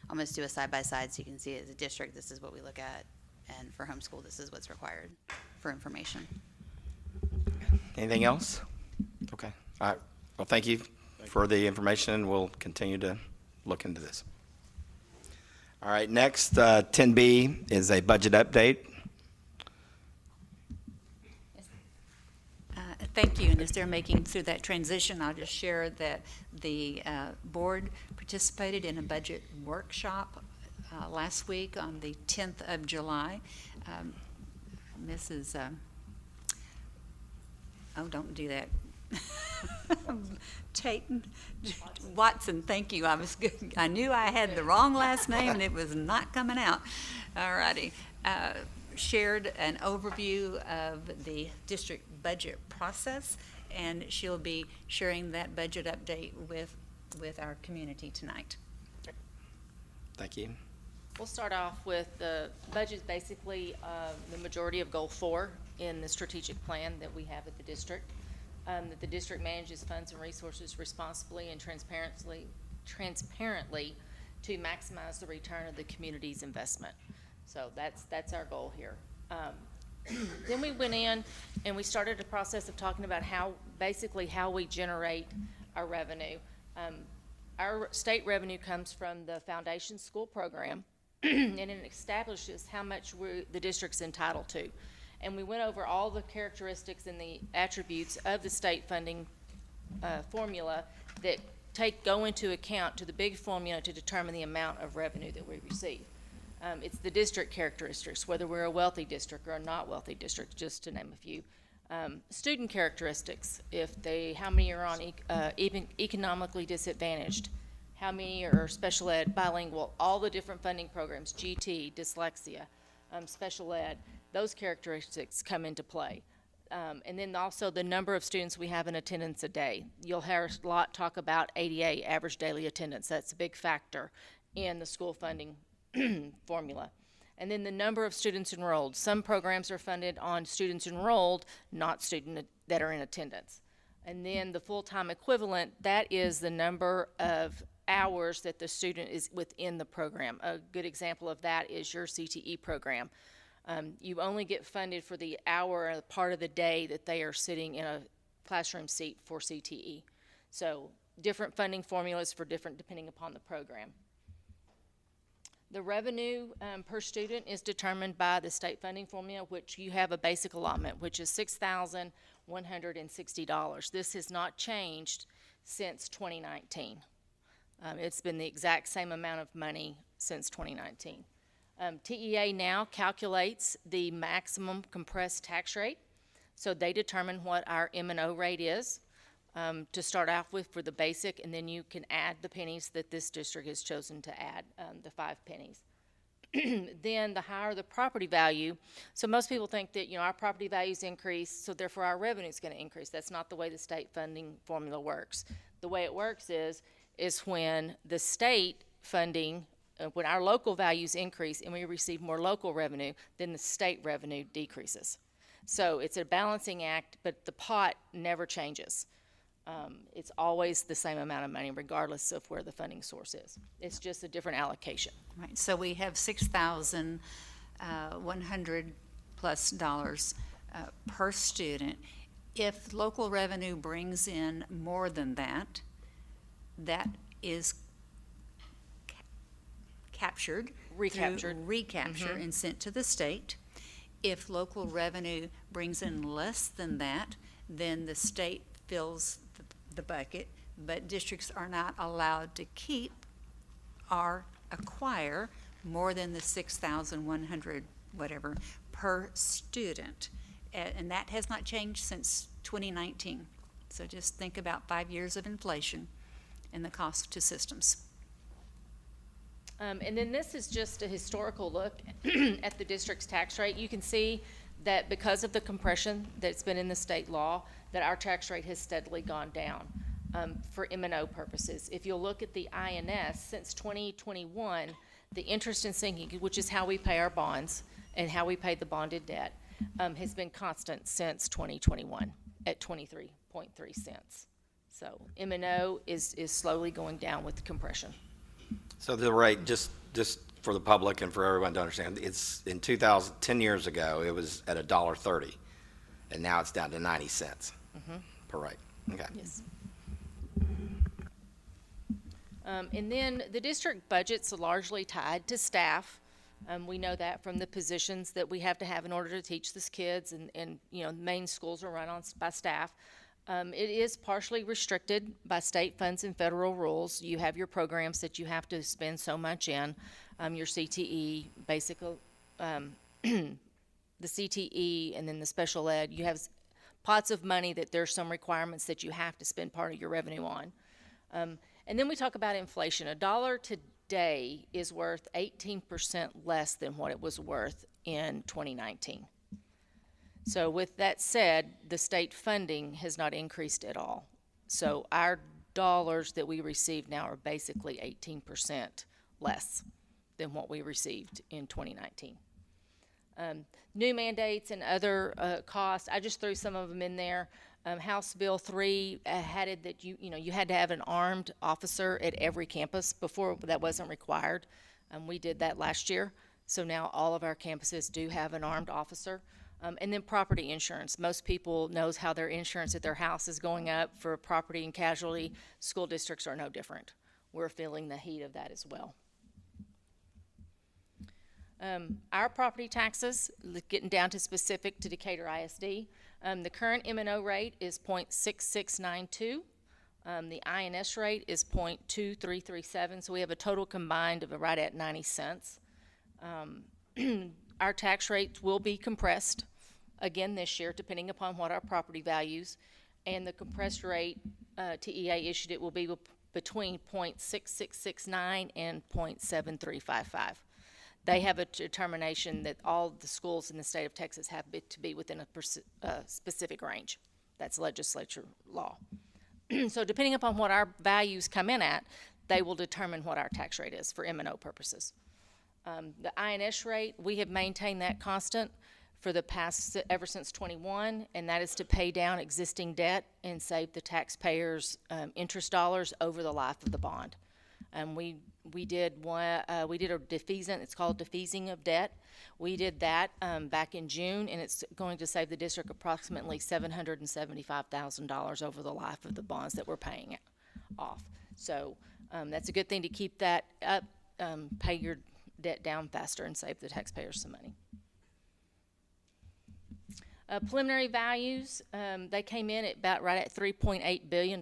almost do a side-by-side so you can see it as a district, this is what we look at, and for homeschool, this is what's required for information. Anything else? Okay. All right. Well, thank you for the information. We'll continue to look into this. All right. Next, 10B is a budget update. Thank you, and as they're making through that transition, I'll just share that the board participated in a budget workshop last week on the 10th of July. Mrs. Don't do that. Watson, thank you. I knew I had the wrong last name and it was not coming out. All righty. Shared an overview of the district budget process, and she'll be sharing that budget update with our community tonight. Thank you. We'll start off with the budget, basically the majority of Goal 4 in the strategic plan that we have at the district. That the district manages funds and resources responsibly and transparently to maximize the return of the community's investment. So that's our goal here. Then we went in and we started a process of talking about how we generate our revenue. Our state revenue comes from the Foundation School Program, and it establishes how much the district's entitled to. And we went over all the characteristics and the attributes of the state funding formula that go into account to the big formula to determine the amount of revenue that we receive. It's the district characteristics, whether we're a wealthy district or a not wealthy district, just to name a few. Student characteristics, how many are on even economically disadvantaged, how many are special ed, bilingual, all the different funding programs, GT, dyslexia, special ed, those characteristics come into play. And then also the number of students we have in attendance a day. You'll hear a lot talk about ADA, average daily attendance. That's a big factor in the school funding formula. And then the number of students enrolled. Some programs are funded on students enrolled, not students that are in attendance. And then the full-time equivalent, that is the number of hours that the student is within the program. A good example of that is your CTE program. You only get funded for the hour or part of the day that they are sitting in a classroom seat for CTE. So different funding formulas for different depending upon the program. The revenue per student is determined by the state funding formula, which you have a basic allotment, which is $6,160. This has not changed since 2019. It's been the exact same amount of money since 2019. TEA now calculates the maximum compressed tax rate, so they determine what our M&O rate is to start off with for the basic, and then you can add the pennies that this district has chosen to add, the 5 pennies. Then the higher the property value, so most people think that, our property values increase, so therefore our revenue is going to increase. That's not the way the state funding formula works. The way it works is when the state funding, when our local values increase and we receive more local revenue, then the state revenue decreases. So it's a balancing act, but the pot never changes. It's always the same amount of money regardless of where the funding source is. It's just a different allocation. Right, so we have $6,100 plus per student. If local revenue brings in more than that, that is captured. Recaptured. Through recapture and sent to the state. If local revenue brings in less than that, then the state fills the bucket, but districts are not allowed to keep or acquire more than the 6,100 whatever per student. And that has not changed since 2019. So just think about 5 years of inflation and the cost to systems. And then this is just a historical look at the district's tax rate. You can see that because of the compression that's been in the state law, that our tax rate has steadily gone down for M&O purposes. If you'll look at the INS, since 2021, the interest and sinking, which is how we pay our bonds and how we pay the bonded debt, has been constant since 2021 at 23.3 cents. So M&O is slowly going down with compression. So the rate, just for the public and for everyone to understand, it's in 10 years ago, it was at $1.30, and now it's down to 90 cents per rate. Okay. Yes. And then the district budget's largely tied to staff. We know that from the positions that we have to have in order to teach these kids, and main schools are run by staff. It is partially restricted by state funds and federal rules. You have your programs that you have to spend so much in, your CTE, the CTE, and then the special ed. You have pots of money that there's some requirements that you have to spend part of your revenue on. And then we talk about inflation. $1 today is worth 18% less than what it was worth in 2019. So with that said, the state funding has not increased at all. So our dollars that we receive now are basically 18% less than what we received in 2019. New mandates and other costs, I just threw some of them in there. House Bill 3 had it that you had to have an armed officer at every campus. Before, that wasn't required. We did that last year. So now all of our campuses do have an armed officer. And then property insurance. Most people knows how their insurance at their house is going up for property and casualty. School districts are no different. We're feeling the heat of that as well. Our property taxes, getting down to specific to Decatur ISD, the current M&O rate is 0.6692. The INS rate is 0.2337, so we have a total combined of right at 90 cents. Our tax rate will be compressed again this year, depending upon what our property values, and the compressed rate, TEA issued it will be between .6669 and .7355. They have a determination that all the schools in the state of Texas have to be within a specific range. That's legislature law. So depending upon what our values come in at, they will determine what our tax rate is for M&O purposes. The INS rate, we have maintained that constant for the past, ever since 21, and that is to pay down existing debt and save the taxpayers interest dollars over the life of the bond. We did a defeasance, it's called defeasing of debt. We did that back in June, and it's going to save the district approximately $775,000 over the life of the bonds that we're paying off. So that's a good thing to keep that up, pay your debt down faster and save the taxpayers some money. Preliminary values, they came in at about right at $3.8 billion.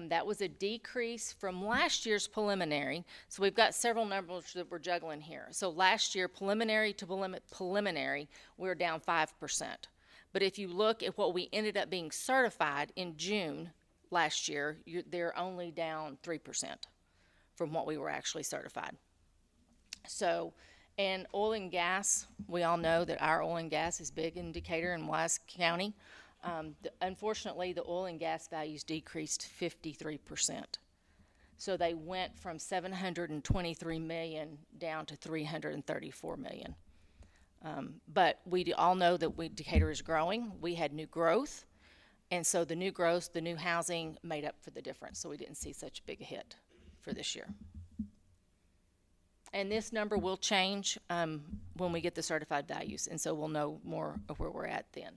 That was a decrease from last year's preliminary. So we've got several numbers that we're juggling here. So last year, preliminary to preliminary, we were down 5%. But if you look at what we ended up being certified in June last year, they're only down 3% from what we were actually certified. So, and oil and gas, we all know that our oil and gas is big in Decatur and Wise County. Unfortunately, the oil and gas values decreased 53%. So they went from 723 million down to 334 million. But we all know that Decatur is growing. We had new growth, and so the new growth, the new housing made up for the difference. So we didn't see such a big hit for this year. And this number will change when we get the certified values, and so we'll know more of where we're at then.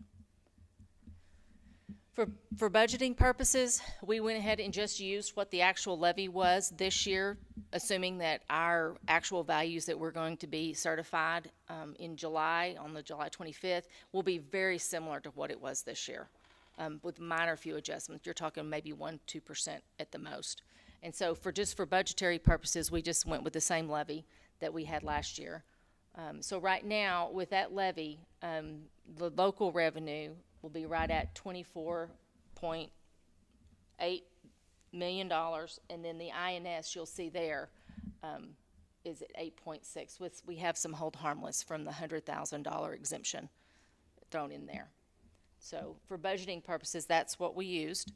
For budgeting purposes, we went ahead and just used what the actual levy was this year, assuming that our actual values that we're going to be certified in July, on the July 25th, will be very similar to what it was this year, with minor few adjustments. You're talking maybe 1-2% at the most. And so for budgetary purposes, we just went with the same levy that we had last year. So right now, with that levy, the local revenue will be right at $24.8 million, and then the INS, you'll see there, is at 8.6. We have some hold harmless from the $100,000 exemption thrown in there. So for budgeting purposes, that's what we used,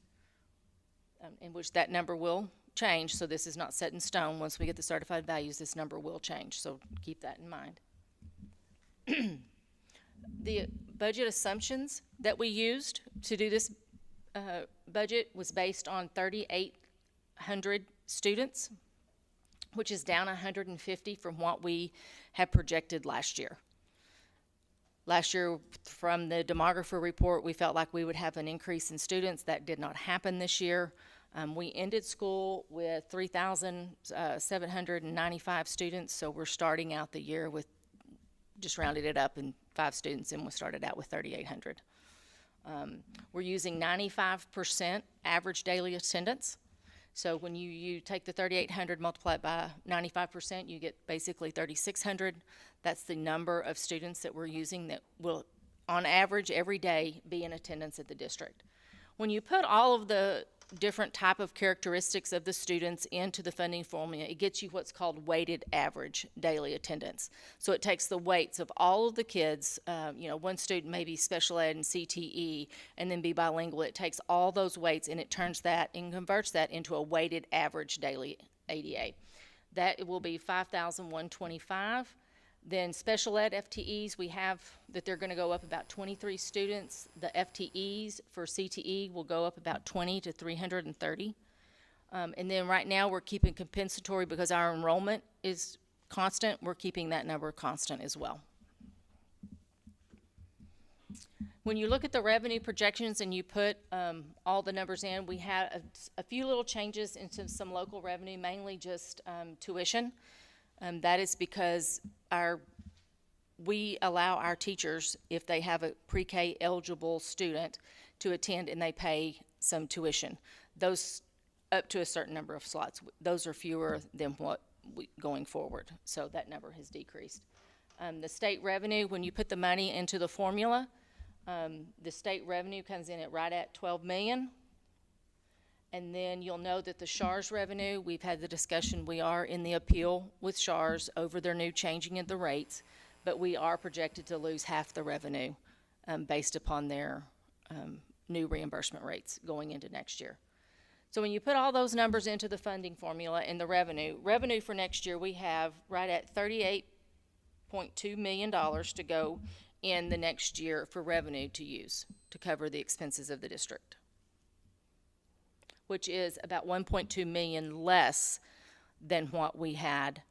in which that number will change. So this is not set in stone. Once we get the certified values, this number will change. So keep that in mind. The budget assumptions that we used to do this budget was based on 3,800 students, which is down 150 from what we had projected last year. Last year, from the demographer report, we felt like we would have an increase in students. That did not happen this year. We ended school with 3,795 students, so we're starting out the year with, just rounded it up, and 5 students, and we started out with 3,800. We're using 95% average daily attendance. So when you take the 3,800, multiply it by 95%, you get basically 3,600. That's the number of students that we're using that will, on average, every day be in attendance at the district. When you put all of the different type of characteristics of the students into the funding formula, it gets you what's called weighted average daily attendance. So it takes the weights of all of the kids, one student may be special ed and CTE and then be bilingual. It takes all those weights and it turns that and converts that into a weighted average daily ADA. That will be 5,125. Then special ed FTEs, we have that they're going to go up about 23 students. The FTEs for CTE will go up about 20 to 330. And then right now we're keeping compensatory because our enrollment is constant. We're keeping that number constant as well. When you look at the revenue projections and you put all the numbers in, we had a few little changes into some local revenue, mainly just tuition. That is because we allow our teachers, if they have a pre-K eligible student, to attend and they pay some tuition. Those up to a certain number of slots. Those are fewer than what going forward. So that number has decreased. The state revenue, when you put the money into the formula, the state revenue comes in at right at 12 million. And then you'll know that the SHARS revenue, we've had the discussion, we are in the appeal with SHARS over their new changing of the rates, but we are projected to lose half the revenue based upon their new reimbursement rates going into next year. So when you put all those numbers into the funding formula and the revenue for next year, we have right at $38.2 million to go in the next year for revenue to use to cover the expenses of the district, which is about 1.2 million less than what we had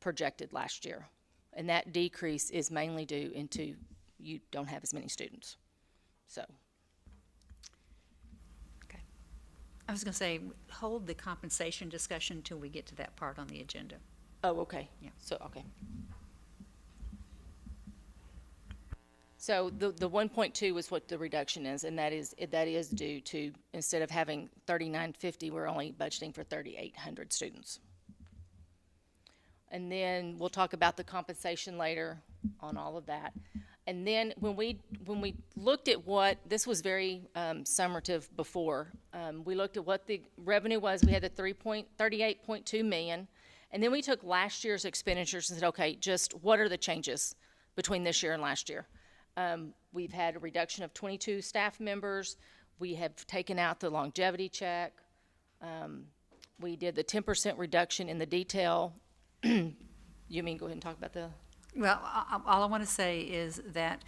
projected last year. And that decrease is mainly due into you don't have as many students. So. Okay. I was going to say, hold the compensation discussion until we get to that part on the agenda. Oh, okay. Yeah. So, okay. So the 1.2 is what the reduction is, and that is due to, instead of having 3,950, we're only budgeting for 3,800 students. And then we'll talk about the compensation later on all of that. And then when we looked at what, this was very summative before, we looked at what the revenue was. We had the 38.2 million, and then we took last year's expenditures and said, okay, just what are the changes between this year and last year? We've had a reduction of 22 staff members. We have taken out the longevity check. We did the 10% reduction in the detail. You mean go ahead and talk about the? Well, all I want to say is that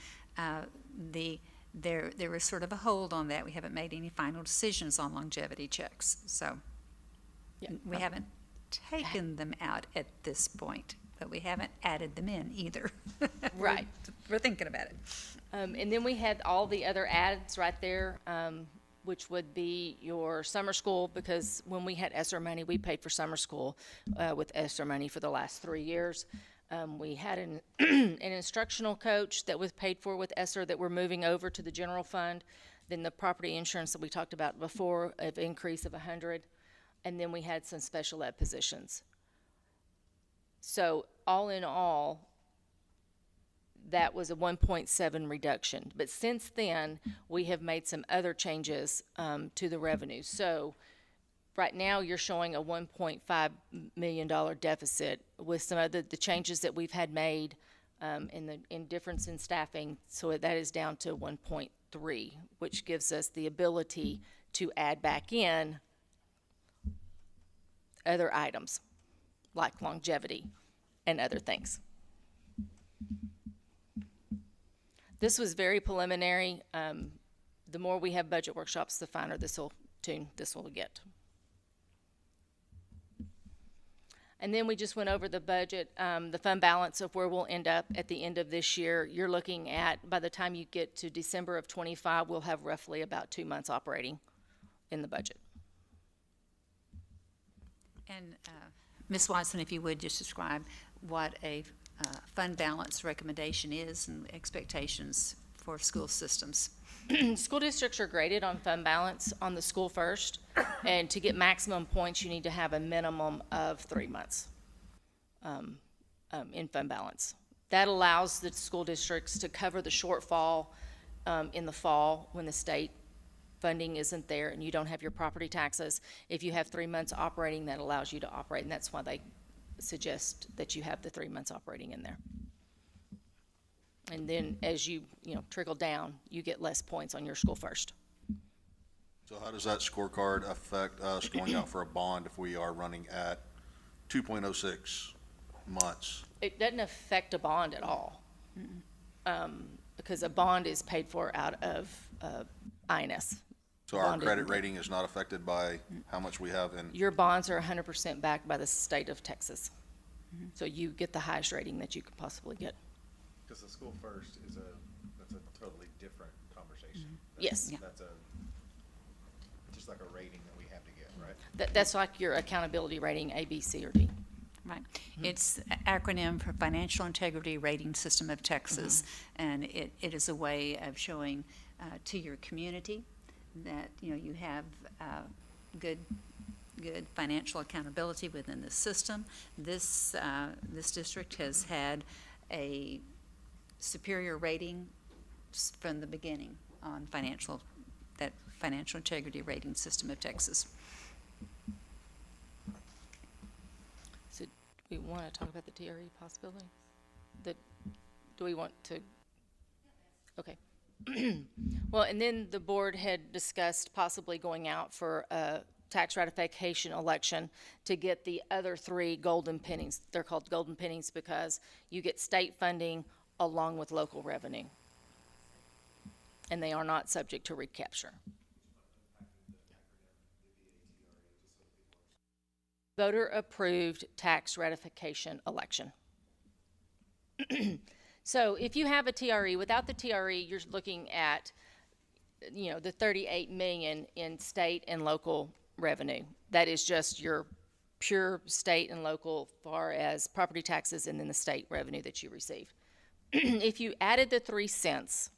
there was sort of a hold on that. We haven't made any final decisions on longevity checks, so Yeah. we haven't taken them out at this point, but we haven't added them in either. Right. We're thinking about it. And then we had all the other ads right there, which would be your summer school, because when we had ESSER money, we paid for summer school with ESSER money for the last 3 years. We had an instructional coach that was paid for with ESSER that we're moving over to the general fund. Then the property insurance that we talked about before, of increase of 100. And then we had some special ed positions. So all in all, that was a 1.7 reduction. But since then, we have made some other changes to the revenue. So right now, you're showing a $1.5 million deficit with some of the changes that we've had made in difference in staffing. So that is down to 1.3, which gives us the ability to add back in other items like longevity and other things. This was very preliminary. The more we have budget workshops, the finer this will get. And then we just went over the budget, the fund balance of where we'll end up at the end of this year. You're looking at, by the time you get to December of 25, we'll have roughly about 2 months operating in the budget. And Ms. Watson, if you would just describe what a fund balance recommendation is and expectations for school systems. School districts are graded on fund balance on the school first, and to get maximum points, you need to have a minimum of 3 months in fund balance. That allows the school districts to cover the shortfall in the fall when the state funding isn't there and you don't have your property taxes. If you have 3 months operating, that allows you to operate, and that's why they suggest that you have the 3 months operating in there. And then as you trickle down, you get less points on your school first. So how does that scorecard affect us going out for a bond if we are running at 2.06 months? It doesn't affect a bond at all, because a bond is paid for out of INS. So our credit rating is not affected by how much we have in? Your bonds are 100% backed by the state of Texas. So you get the highest rating that you could possibly get. Because the school first that's a totally different conversation. Yes. Yeah. That's just like a rating that we have to get, right? That's like your accountability rating, A, B, C, or D. Right. It's an acronym for Financial Integrity Rating System of Texas, and it is a way of showing to your community that you have good financial accountability within the system. This district has had a superior rating from the beginning on that financial integrity rating system of Texas. So do we want to talk about the TRE possibility? Do we want to? Okay. Well, and then the board had discussed possibly going out for a tax ratification election to get the other 3 golden pennies. They're called golden pennies because you get state funding along with local revenue. And they are not subject to recapture. Voter-approved tax ratification election. So if you have a TRE, without the TRE, you're looking at, the 38 million in state and local revenue. That is just your pure state and local far as property taxes and then the state revenue that you receive. If you added the 3 cents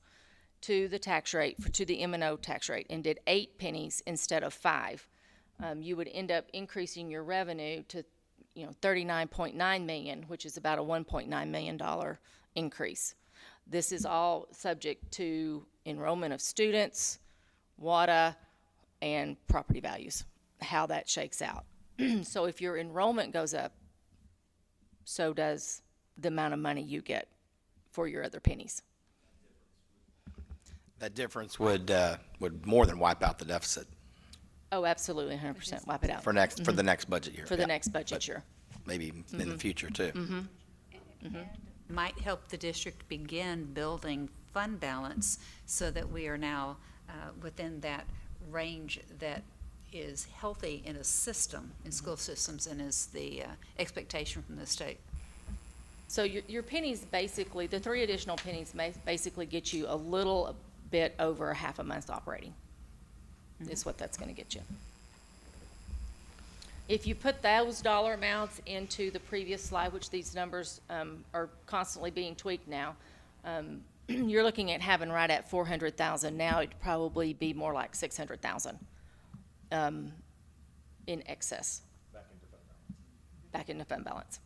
to the tax rate, to the M&O tax rate, and did 8 pennies instead of 5, you would end up increasing your revenue to, 39.9 million, which is about a $1.9 million increase. This is all subject to enrollment of students, WADA, and property values, how that shakes out. So if your enrollment goes up, so does the amount of money you get for your other pennies. That difference would more than wipe out the deficit Oh, absolutely, 100%, wipe it out. for the next budget year. For the Yeah. next budget year. Maybe in the future, too. Might help the district begin building fund balance so that we are now within that range that is healthy in a system, in school systems, and is the expectation from the state. So your pennies basically, the 3 additional pennies may basically get you a little bit over half a month operating, is what that's going to get you. If you put those dollar amounts into the previous slide, which these numbers are constantly being tweaked now, you're looking at having right at 400,000. Now it'd probably be more like 600,000 in excess. Back into fund balance.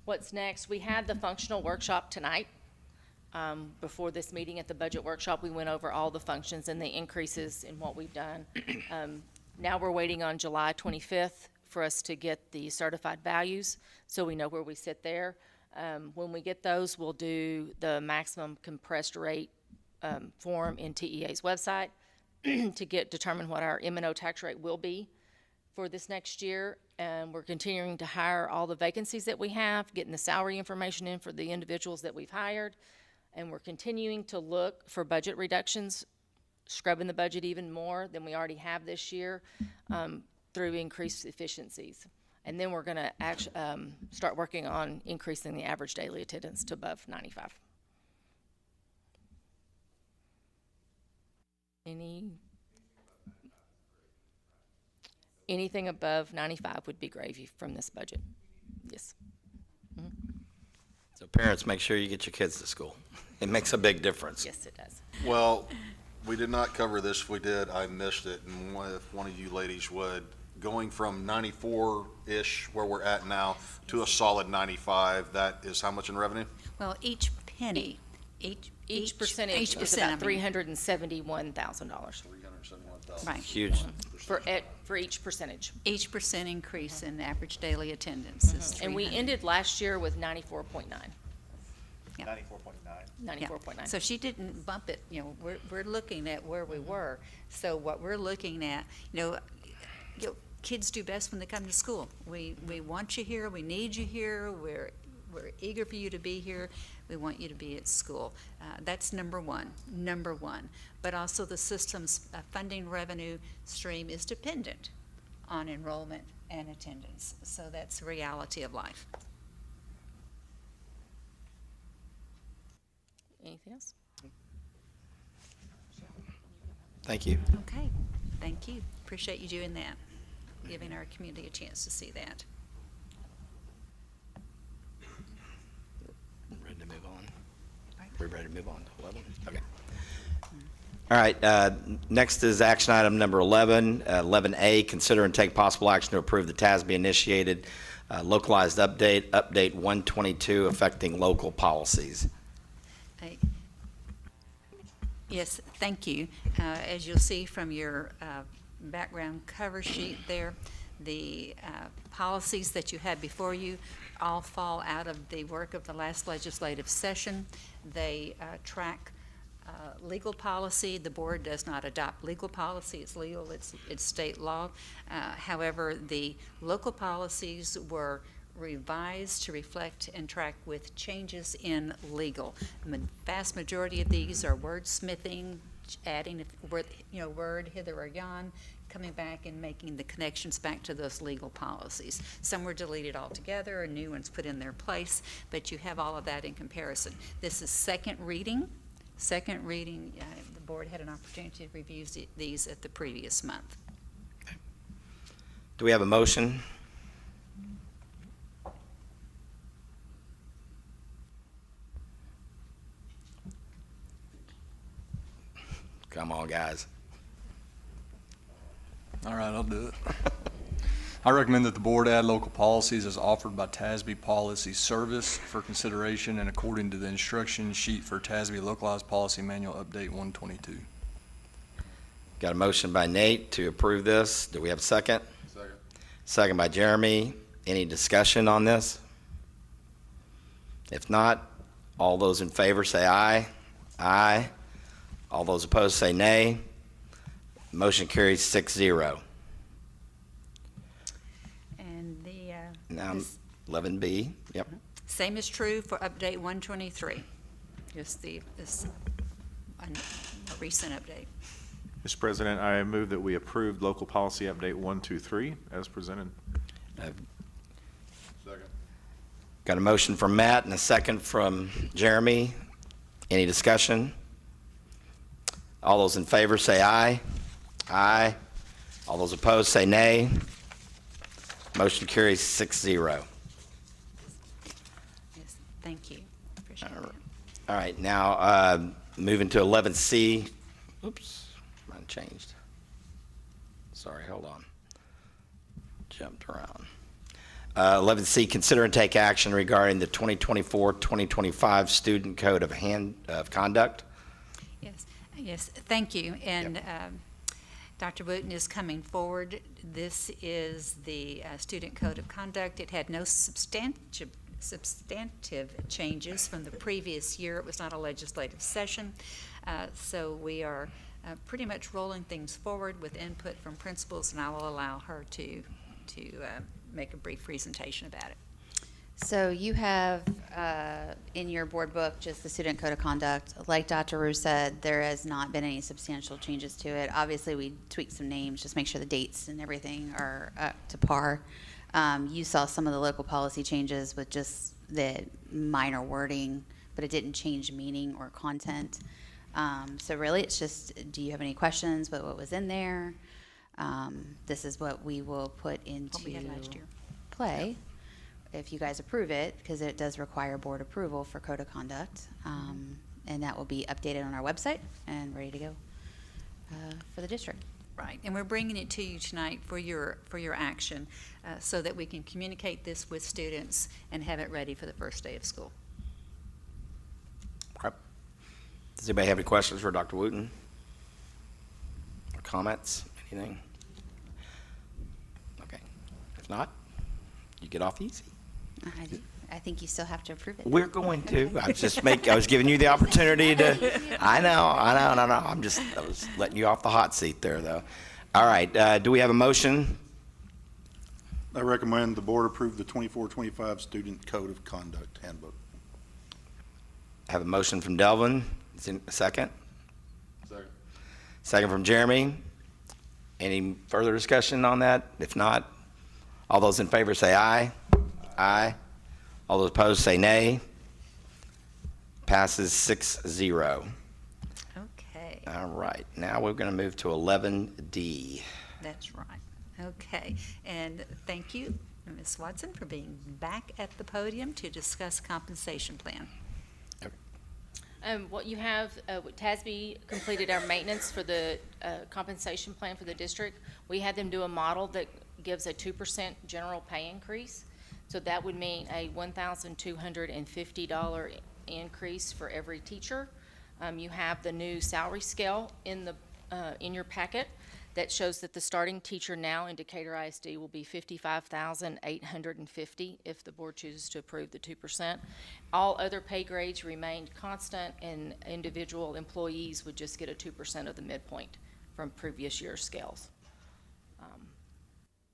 What's next? We had the functional workshop tonight. Before this meeting at the budget workshop, we went over all the functions and the increases in what we've done. Now we're waiting on July 25th for us to get the certified values, so we know where we sit there. When we get those, we'll do the maximum compressed rate form in TEA's website to determine what our M&O tax rate will be for this next year. And we're continuing to hire all the vacancies that we have, getting the salary information in for the individuals that we've hired. And we're continuing to look for budget reductions, scrubbing the budget even more than we already have this year through increased efficiencies. And then we're going to start working on increasing the average daily attendance to above 95. Anything above 95 would be gravy from this budget. Yes. So parents, make sure you get your kids to school. It makes a big difference. Yes, it does. Well, we did not cover this. If we did, I missed it. And if one of you ladies would, going from 94-ish, where we're at now, to a solid 95, that is how much in revenue? Well, each penny, Each percentage is about $371,000 $371,000. Right. Huge. for each percentage. Each percent increase in average daily attendance is And we 300. ended last year with 94.9. 94.9. 94.9. So she didn't bump it, we're looking at where we were. So what we're looking at, kids do best when they come to school. We want you here, we need you here, we're eager for you to be here, we want you to be at school. That's number one. But also the system's funding revenue stream is dependent on enrollment and attendance. So that's the reality of life. Anything else? Thank you. Okay, thank you. Appreciate you doing that, giving our community a chance to see that. Ready to move on? We're ready to move on to 11? Okay. All right, next is action item number 11. 11A, consider and take possible action to approve the TASB initiated Localized update 122 affecting local policies. Yes, thank you. As you'll see from your background cover sheet there, the policies that you have before you all fall out of the work of the last legislative session. They track legal policy. The board does not adopt legal policy. It's legal, it's state law. However, the local policies were revised to reflect and track with changes in legal. The vast majority of these are wordsmithing, adding a word hither or yon, coming back and making the connections back to those legal policies. Some were deleted altogether and new ones put in their place, but you have all of that in comparison. This is second reading. Second reading, the board had an opportunity to review these at the previous month. Do we have a motion? Come on, guys. All right, I'll do it. I recommend that the board add local policies as offered by TASB Policy Service for consideration and according to the instruction sheet for TASB Localized Policy Manual Update 122. Got a motion by Nate to approve this. Do we have a second? Second. Second by Jeremy. Any discussion on this? If not, all those in favor say aye. Aye. All those opposed say nay. Motion carries 6-0. And the Now, this 11B, yep. same is true for update 123. Just this a recent update. Mr. President, I move that we approve local policy update 123 as presented. Second. Got a motion from Matt and a second from Jeremy. Any discussion? All those in favor say aye. Aye. All those opposed say nay. Motion carries 6-0. Yes, thank you. Appreciate it. All right, now moving to 11C. Oops, mine changed. Sorry, hold on. Jumped around. 11C, consider and take action regarding the 2024-2025 Student Code of Conduct. Yes, thank you. And Dr. Wooten is coming forward. This is the Student Code of Conduct. It had no substantive changes from the previous year. It was not a legislative session. So we are pretty much rolling things forward with input from principals, and I will allow her to make a brief presentation about it. So you have in your board book just the Student Code of Conduct. Like Dr. Rue said, there has not been any substantial changes to it. Obviously, we tweaked some names, just make sure the dates and everything are up to par. You saw some of the local policy changes with just the minor wording, but it didn't change meaning or content. So really, it's just, do you have any questions about what was in there? This is what we will put into What we had last year. play. If you guys approve it, because it does require board approval for code of conduct. And that will be updated on our website and ready to go for the district. Right, and we're bringing it to you tonight for your action so that we can communicate this with students and have it ready for the first day of school. Okay. Does anybody have any questions for Dr. Wooten? Or comments, anything? Okay, if not, you get off easy. I think you still have to approve it. We're going to. I was giving you the opportunity to. I know. I was letting you off the hot seat there, though. All right. Do we have a motion? I recommend the board approve the 24-25 Student Code of Conduct Handbook. I have a motion from Delvin. Is there a second? Second. Second from Jeremy. Any further discussion on that? If not, all those in favor say aye. Aye. All those opposed say nay. Passes 6-0. Okay, All right. Now we're going to move to 11D. that's right. Okay, and thank you, Ms. Watson, for being back at the podium to discuss compensation plan. What you have, TASB completed our maintenance for the compensation plan for the district. We had them do a model that gives a 2% general pay increase. So that would mean a $1,250 increase for every teacher. You have the new salary scale in your packet that shows that the starting teacher now in Decatur ISD will be $55,850 if the board chooses to approve the 2%. All other pay grades remained constant, and individual employees would just get a 2% of the midpoint from previous year's scales.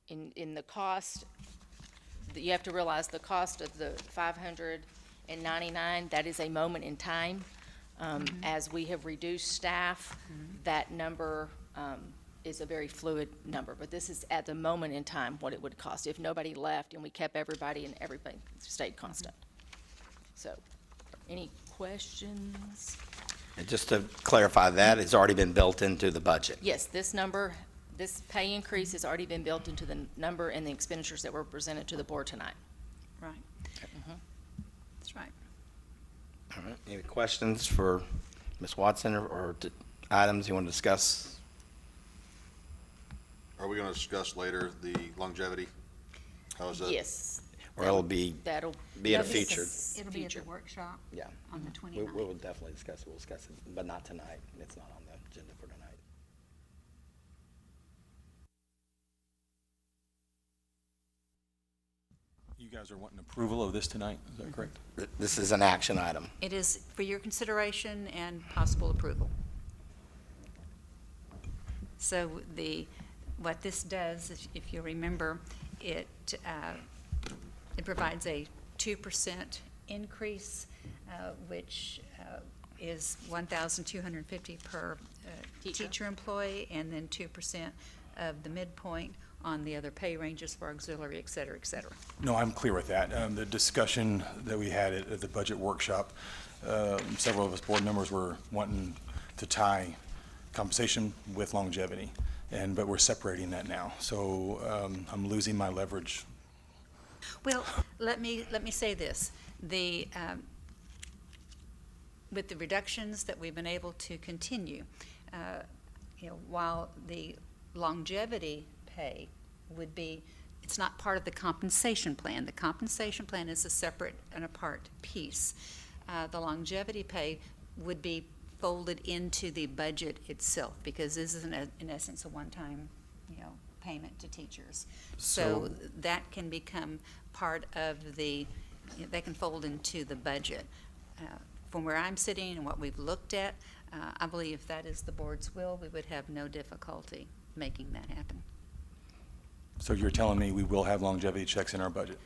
In the cost, you have to realize the cost of the $599, that is a moment in time. As we have reduced staff, that number is a very fluid number, but this is at the moment in time what it would cost if nobody left and we kept everybody and everything stayed constant. So, any questions? And just to clarify, that has already been built into the budget. Yes, this number, this pay increase has already been built into the number and the expenditures that were presented to the board tonight. Right. That's right. All right, any questions for Ms. Watson or items you want to discuss? Are we going to discuss later the longevity? How is that? Yes. Or it'll be That'll be in a that'll future? It'll be at future. the workshop Yeah. on the We 29th. will definitely discuss it. We'll discuss it, but not tonight. It's not on the agenda for tonight. You guys are wanting approval of this tonight, is that correct? This is an action item. It is for your consideration and possible approval. So what this does, if you remember, it provides a 2% increase, which is $1,250 per teacher employee, and then 2% of the midpoint on the other pay ranges for auxiliary, et cetera, et cetera. No, I'm clear with that. The discussion that we had at the budget workshop, several of us board members were wanting to tie compensation with longevity, but we're separating that now. So I'm losing my leverage. Well, let me say this. With the reductions that we've been able to continue, while the longevity pay would be, it's not part of the compensation plan. The compensation plan is a separate and apart piece. The longevity pay would be folded into the budget itself, because this is in essence a one-time, payment to teachers. So that can become part of that can fold into the budget. From where I'm sitting and what we've looked at, I believe if that is the board's will, we would have no difficulty making that happen. So you're telling me we will have longevity checks in our budget?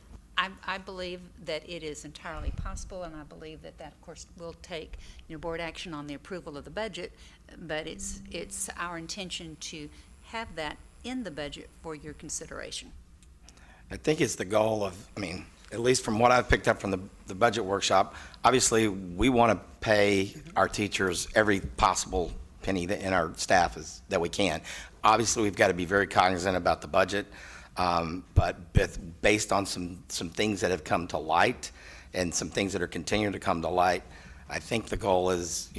I believe that it is entirely possible, and I believe that of course, will take, board action on the approval of the budget, but it's our intention to have that in the budget for your consideration. I think it's the goal of, at least from what I've picked up from the budget workshop, obviously, we want to pay our teachers every possible penny in our staff that we can. Obviously, we've got to be very cognizant about the budget, but based on some things that have come to light and some things that are continuing to come to light, I think the goal is,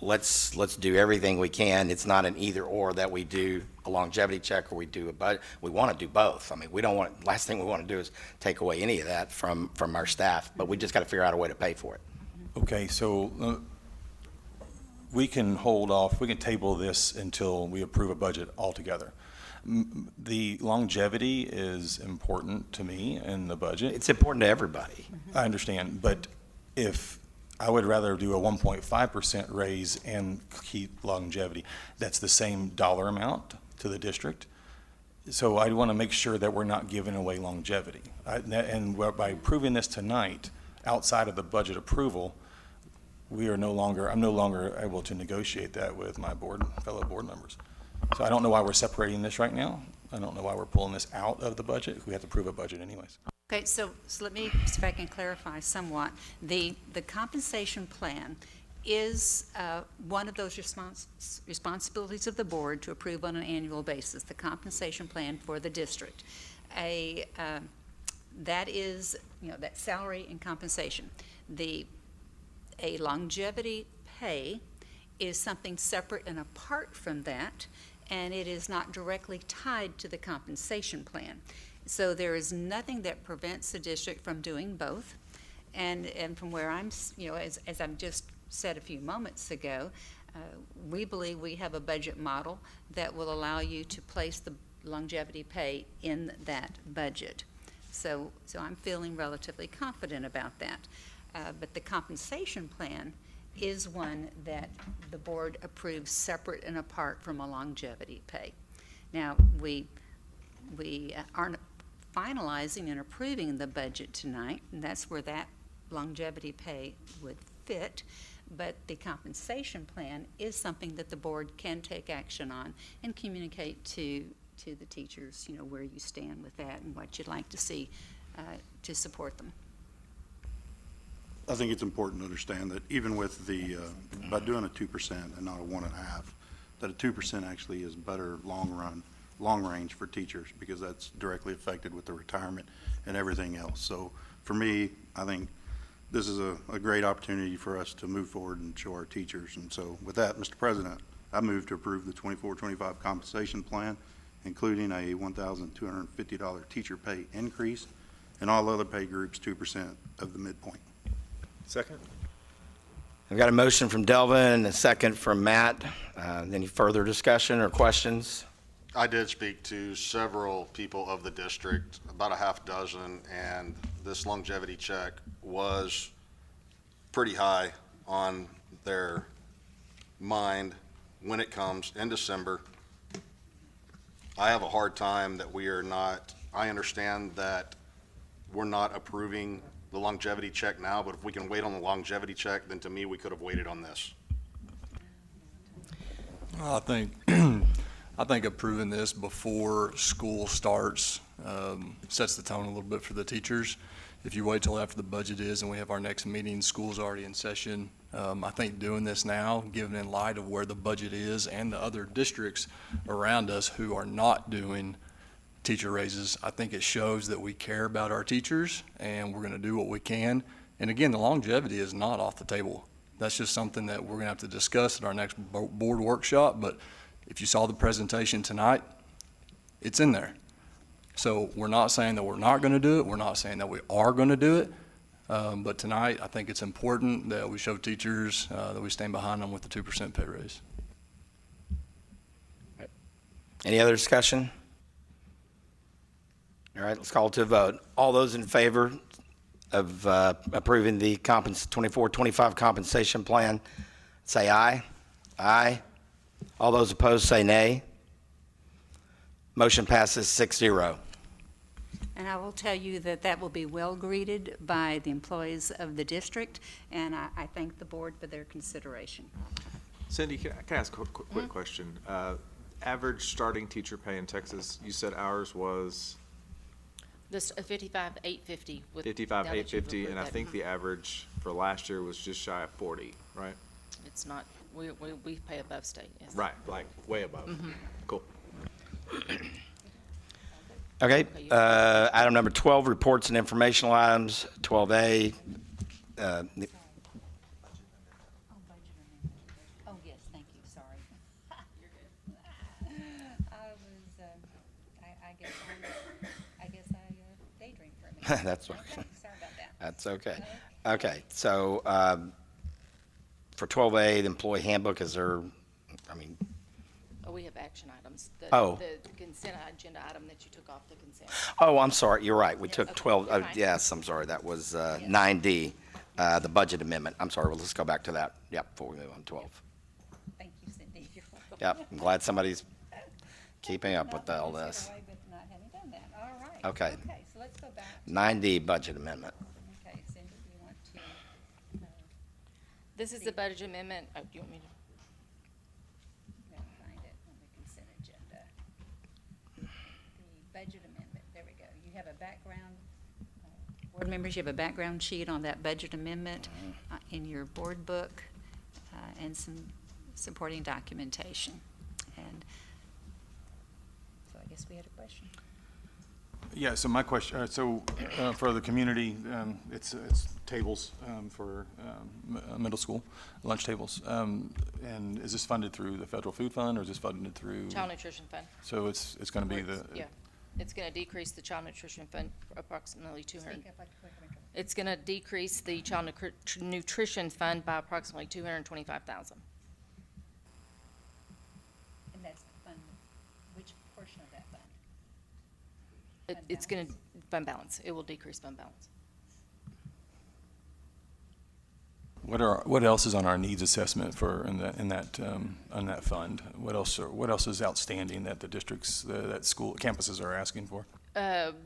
let's do everything we can. It's not an either or that we do a longevity check or we do a budget. We want to do both. We don't want, last thing we want to do is take away any of that from our staff, but we just got to figure out a way to pay for it. Okay, so we can hold off, we can table this until we approve a budget altogether. The longevity is important to me in the budget. It's important to everybody. I understand, but if I would rather do a 1.5% raise and keep longevity, that's the same dollar amount to the district. So I want to make sure that we're not giving away longevity. And by approving this tonight, outside of the budget approval, I'm no longer able to negotiate that with my fellow board members. So I don't know why we're separating this right now. I don't know why we're pulling this out of the budget. We have to approve a budget anyways. Okay, so let me see if I can clarify somewhat. The compensation plan is one of those responsibilities of the board to approve on an annual basis, the compensation plan for the district. That is, that salary and compensation. A longevity pay is something separate and apart from that, and it is not directly tied to the compensation plan. So there is nothing that prevents the district from doing both. And from where as I've just said a few moments ago, we believe we have a budget model that will allow you to place the longevity pay in that budget. So I'm feeling relatively confident about that. But the compensation plan is one that the board approves separate and apart from a longevity pay. Now, we aren't finalizing and approving the budget tonight, and that's where that longevity pay would fit. But the compensation plan is something that the board can take action on and communicate to the teachers, where you stand with that and what you'd like to see to support them. I think it's important to understand that even with by doing a 2% and not a 1.5, that a 2% actually is better long range for teachers, because that's directly affected with the retirement and everything else. So for me, I think this is a great opportunity for us to move forward and show our teachers. And so with that, Mr. President, I move to approve the 24-25 compensation plan, including a $1,250 teacher pay increase, and all other pay groups 2% of the midpoint. Second? I've got a motion from Delvin and a second from Matt. Any further discussion or questions? I did speak to several people of the district, about a half dozen, and this longevity check was pretty high on their mind when it comes in December. I have a hard time that I understand that we're not approving the longevity check now, but if we can wait on the longevity check, then to me, we could have waited on this. I think approving this before school starts sets the tone a little bit for the teachers. If you wait till after the budget is and we have our next meeting, school's already in session. I think doing this now, given in light of where the budget is and the other districts around us who are not doing teacher raises, I think it shows that we care about our teachers and we're going to do what we can. And again, the longevity is not off the table. That's just something that we're going to have to discuss at our next board workshop. But if you saw the presentation tonight, it's in there. So we're not saying that we're not going to do it. We're not saying that we are going to do it. But tonight, I think it's important that we show teachers that we stand behind them with the 2% pay raise. Any other discussion? All right, let's call it to a vote. All those in favor of approving the 24-25 compensation plan, say aye. Aye. All those opposed, say nay. Motion passes 6-0. And I will tell you that will be well greeted by the employees of the district, and I thank the board for their consideration. Cindy, can I ask a quick question? Average starting teacher pay in Texas, you said ours was? This $55,850 with. $55,850, and I think the average for last year was just shy of 40, right? It's not, we pay above state, yes. Right, like way above. Cool. Okay, item number 12, reports and informational items. 12A, Oh, yes, thank you, sorry. You're good. I guess I daydreamed for a minute. That's okay. Okay, sorry about that. That's okay. Okay, so for 12A, the employee handbook, is there, Oh, we have action items. Oh. The consent agenda item that you took off the consent. oh, I'm sorry, you're right. We took okay, 12, you're fine. yes, I'm sorry, that was 9D, the budget amendment. I'm sorry, well, let's go back to that, before we move on to 12. Thank you, Cindy. You're welcome. Yep, I'm glad somebody's keeping up with all this. But not having done that. All right. Okay. Okay, so let's go back. 9D budget amendment. Okay, Cindy, you want to, This is the budget amendment. Oh, do you want me to? find it on the consent agenda. The budget amendment, there we go. You have a background, board members, you have a background sheet on that budget amendment in your board book and some supporting documentation. And so I guess we had a question. Yeah, so my question, for the community, it's tables for middle school, lunch tables. And is this funded through the federal food fund, or is this funded through? Child Nutrition Fund. So it's going to be Yeah. It's going to decrease the child nutrition fund for approximately 200. It's going to decrease the child nutrition fund by approximately 225,000. And that's fund, which portion of that fund? It's going to fund balance. It will decrease fund balance. What else is on our needs assessment for, on that fund? What else is outstanding that the districts, that school campuses are asking for?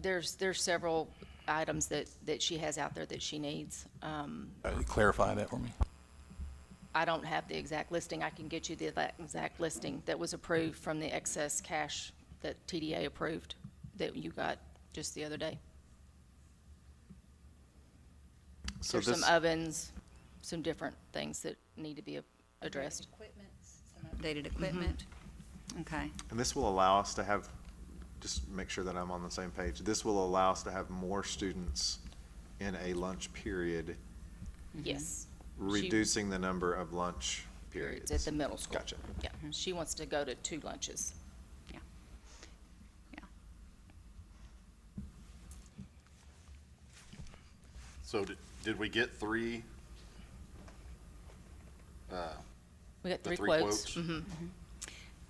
There's several items that she has out there that she needs. Clarify that for me. I don't have the exact listing. I can get you the exact listing that was approved from the excess cash that TDA approved that you got just the other day. So There's some ovens, some different things that need to be addressed. Equipment, some updated equipment. Okay. And this will allow us to have, just make sure that I'm on the same page, this will allow us to have more students in a lunch period, Yes. reducing the number of lunch periods. At the middle school. Gotcha. Yeah, she wants to go to 2 lunches. Yeah. Yeah. So did we get three? We got The 3 three quotes. quotes? Mhm.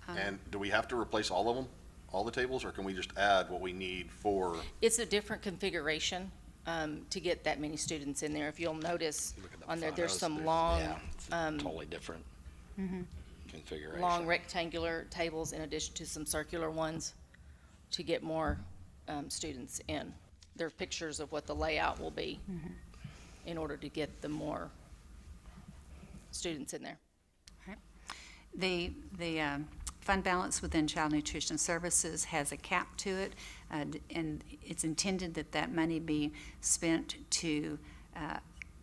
And do we have to replace all of them, all the tables, or can we just add what we need for? It's a different configuration to get that many students in there. If you'll notice Look at the on there, there's photos, some long, yeah, it's totally different configuration. long rectangular tables in addition to some circular ones to get more students in. There are pictures of what the layout will be in order to get the more students in there. The fund balance within Child Nutrition Services has a cap to it, and it's intended that that money be spent to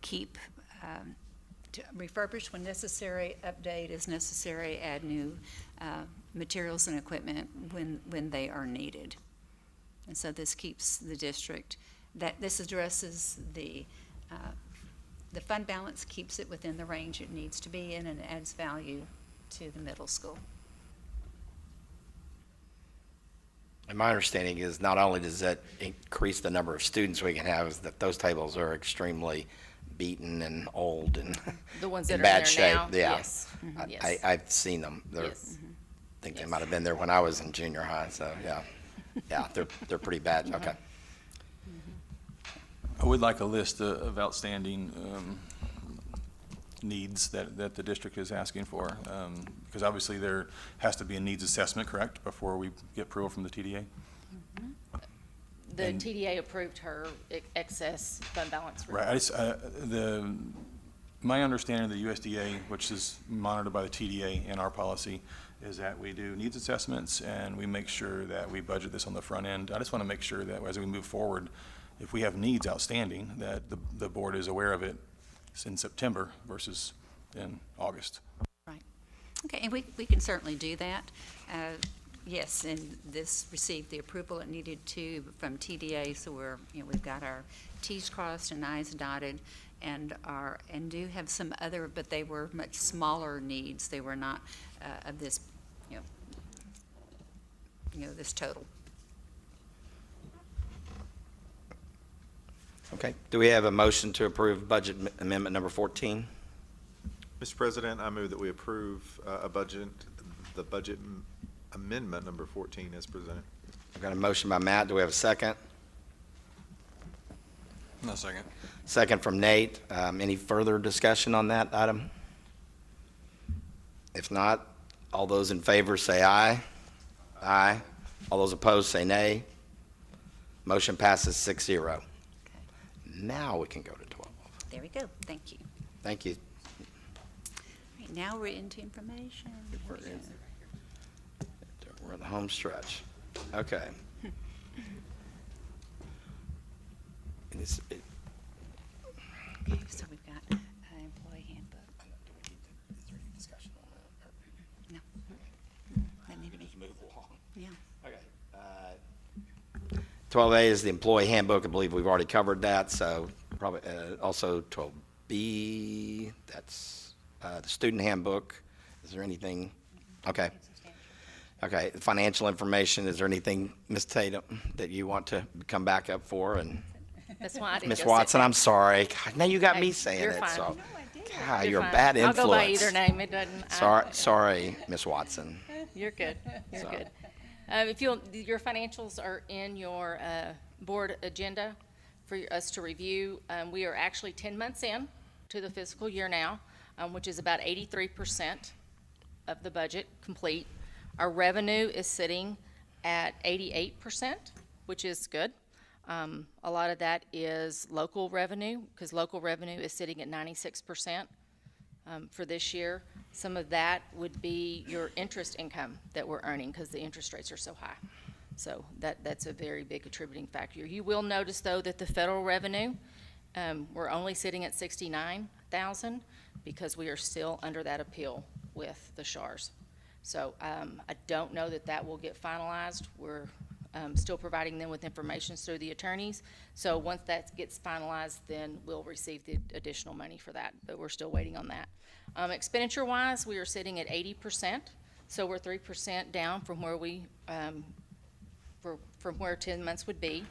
keep, to refurbish when necessary, update as necessary, add new materials and equipment when they are needed. And so this keeps the district, this addresses the fund balance, keeps it within the range it needs to be in, and adds value to the middle school. And my understanding is not only does that increase the number of students we can have, is that those tables are extremely beaten and old and The ones in that are bad there shape. now? Yeah. Yes. Yes. I've seen them. Yes. I think they Yes. might have been there when I was in junior high, so, yeah. Yeah, they're pretty bad, okay. I would like a list of outstanding needs that the district is asking for, because obviously there has to be a needs assessment, correct, before we get approval from the TDA? The And- TDA approved her excess fund balance. Right, my understanding of the USDA, which is monitored by the TDA in our policy, is that we do needs assessments and we make sure that we budget this on the front end. I just want to make sure that as we move forward, if we have needs outstanding, that the board is aware of it in September versus in August. Right. Okay, and we can certainly do that. Yes, and this received the approval it needed to from TDA, so we've got our Ts crossed and Is dotted, and do have some other, but they were much smaller needs. They were not of this, this total. Okay, do we have a motion to approve budget amendment number 14? Mr. President, I move that we approve the budget amendment number 14 as presented. I've got a motion by Matt, do we have a second? No second. Second from Nate. Any further discussion on that item? If not, all those in favor say aye. Aye. All those opposed say nay. Motion passes 6-0. Now we can go to 12. There we go. Thank you. Thank you. Right, now we're into information. We're in the home stretch. Okay. And Okay, so we've got employee handbook. No. That need to be, yeah. Okay. 12A is the employee handbook. I believe we've already covered that, so probably also 12B, that's the student handbook. Is there anything? Okay. Okay, financial information, is there anything, Ms. Tatum, that you want to come back up for? And That's why I didn't Ms. go sit Watson, down. I'm sorry. God, now you got Hey, me saying you're it, fine. so. No, God, you're a fine. bad influence. I'll go by either name, it doesn't. Sorry, Ms. Watson. You're good, you're So- good. If your financials are in your board agenda for us to review. We are actually 10 months in to the fiscal year now, which is about 83% of the budget complete. Our revenue is sitting at 88%, which is good. A lot of that is local revenue, because local revenue is sitting at 96% for this year. Some of that would be your interest income that we're earning, because the interest rates are so high. So that's a very big contributing factor. You will notice, though, that the federal revenue, we're only sitting at 69,000 because we are still under that appeal with the SHARs. So I don't know that that will get finalized. We're still providing them with information through the attorneys. So once that gets finalized, then we'll receive the additional money for that, but we're still waiting on that. Expenditure-wise, we are sitting at 80%, so we're 3% down from where we from where 10 months would be.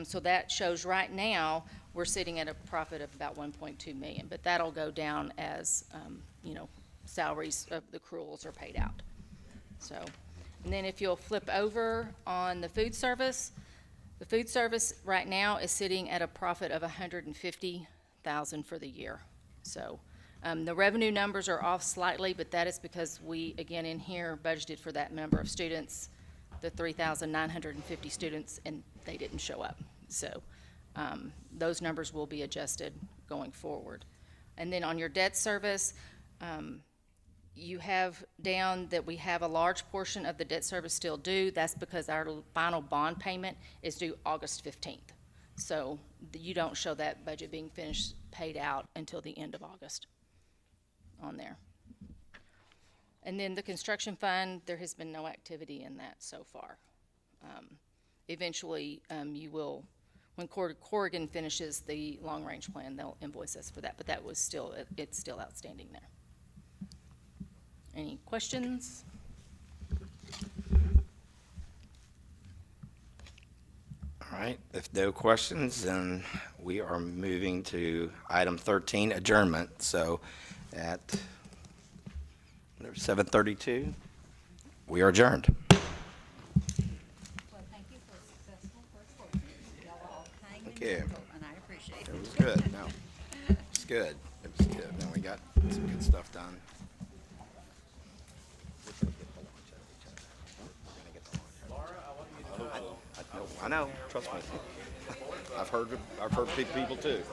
So that shows right now we're sitting at a profit of about 1.2 million, but that'll go down as salaries of the accruals are paid out. So, and then if you'll flip over on the food service right now is sitting at a profit of 150,000 for the year. So the revenue numbers are off slightly, but that is because we, again, in here budgeted for that number of students, the 3,950 students, and they didn't show up. So those numbers will be adjusted going forward. And then on your debt service, you have down that we have a large portion of the debt service still due. That's because our final bond payment is due August 15th. So you don't show that budget being finished, paid out until the end of August on there. And then the construction fund, there has been no activity in that so far. Eventually, you will, when Corrigan finishes the long-range plan, they'll invoice us for that, but that was still, it's still outstanding there. Any questions? All right, if no questions, then we are moving to item 13, adjournment. So at 7:32, we are adjourned. Well, thank you for a successful first board meeting. Y'all were all kind and Thank you. gentle, and I appreciate it. It was good, no, it's good, it was good. Now we got some good stuff done. I know, trust me. I've heard people too.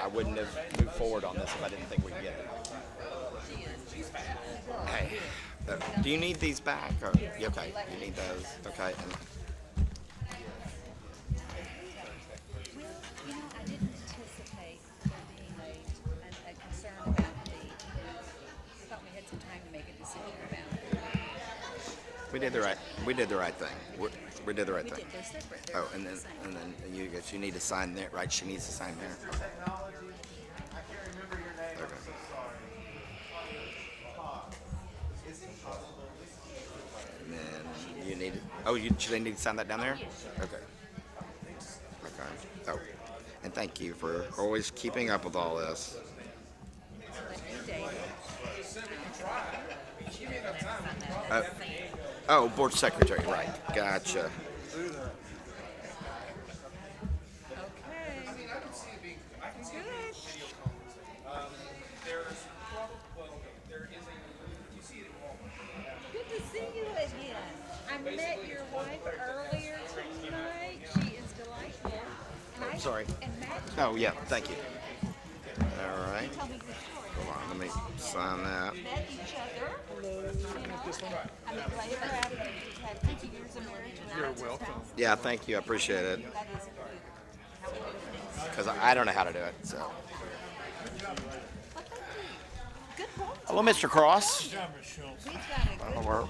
I wouldn't have moved forward on this if I didn't think we'd get it. Hey, do you need these back? Or, okay, you need those. Okay. Well, I didn't anticipate there being a concern about I thought we had some time to make a decision about it. We did the right thing. We did the right thing. They're separate. Oh, and then you need to sign there, right? She needs to sign there. Okay. And then you need. Oh, do they need to sign that down there? Okay. Okay. Oh, and thank you for always keeping up with all this. Oh, board secretary, right? Gotcha. Good to see you again. I met your wife earlier tonight. She is delightful. And Sorry. And Matt Oh, yeah. Thank you. All right. Hold on. Let me sign that. met each other. I mean, later after we had 50 years of marriage. You're welcome. Yeah, thank you. I appreciate it. Because I don't know how to do it. So. Good point. Hello, Mr. Cross. We've got a good We're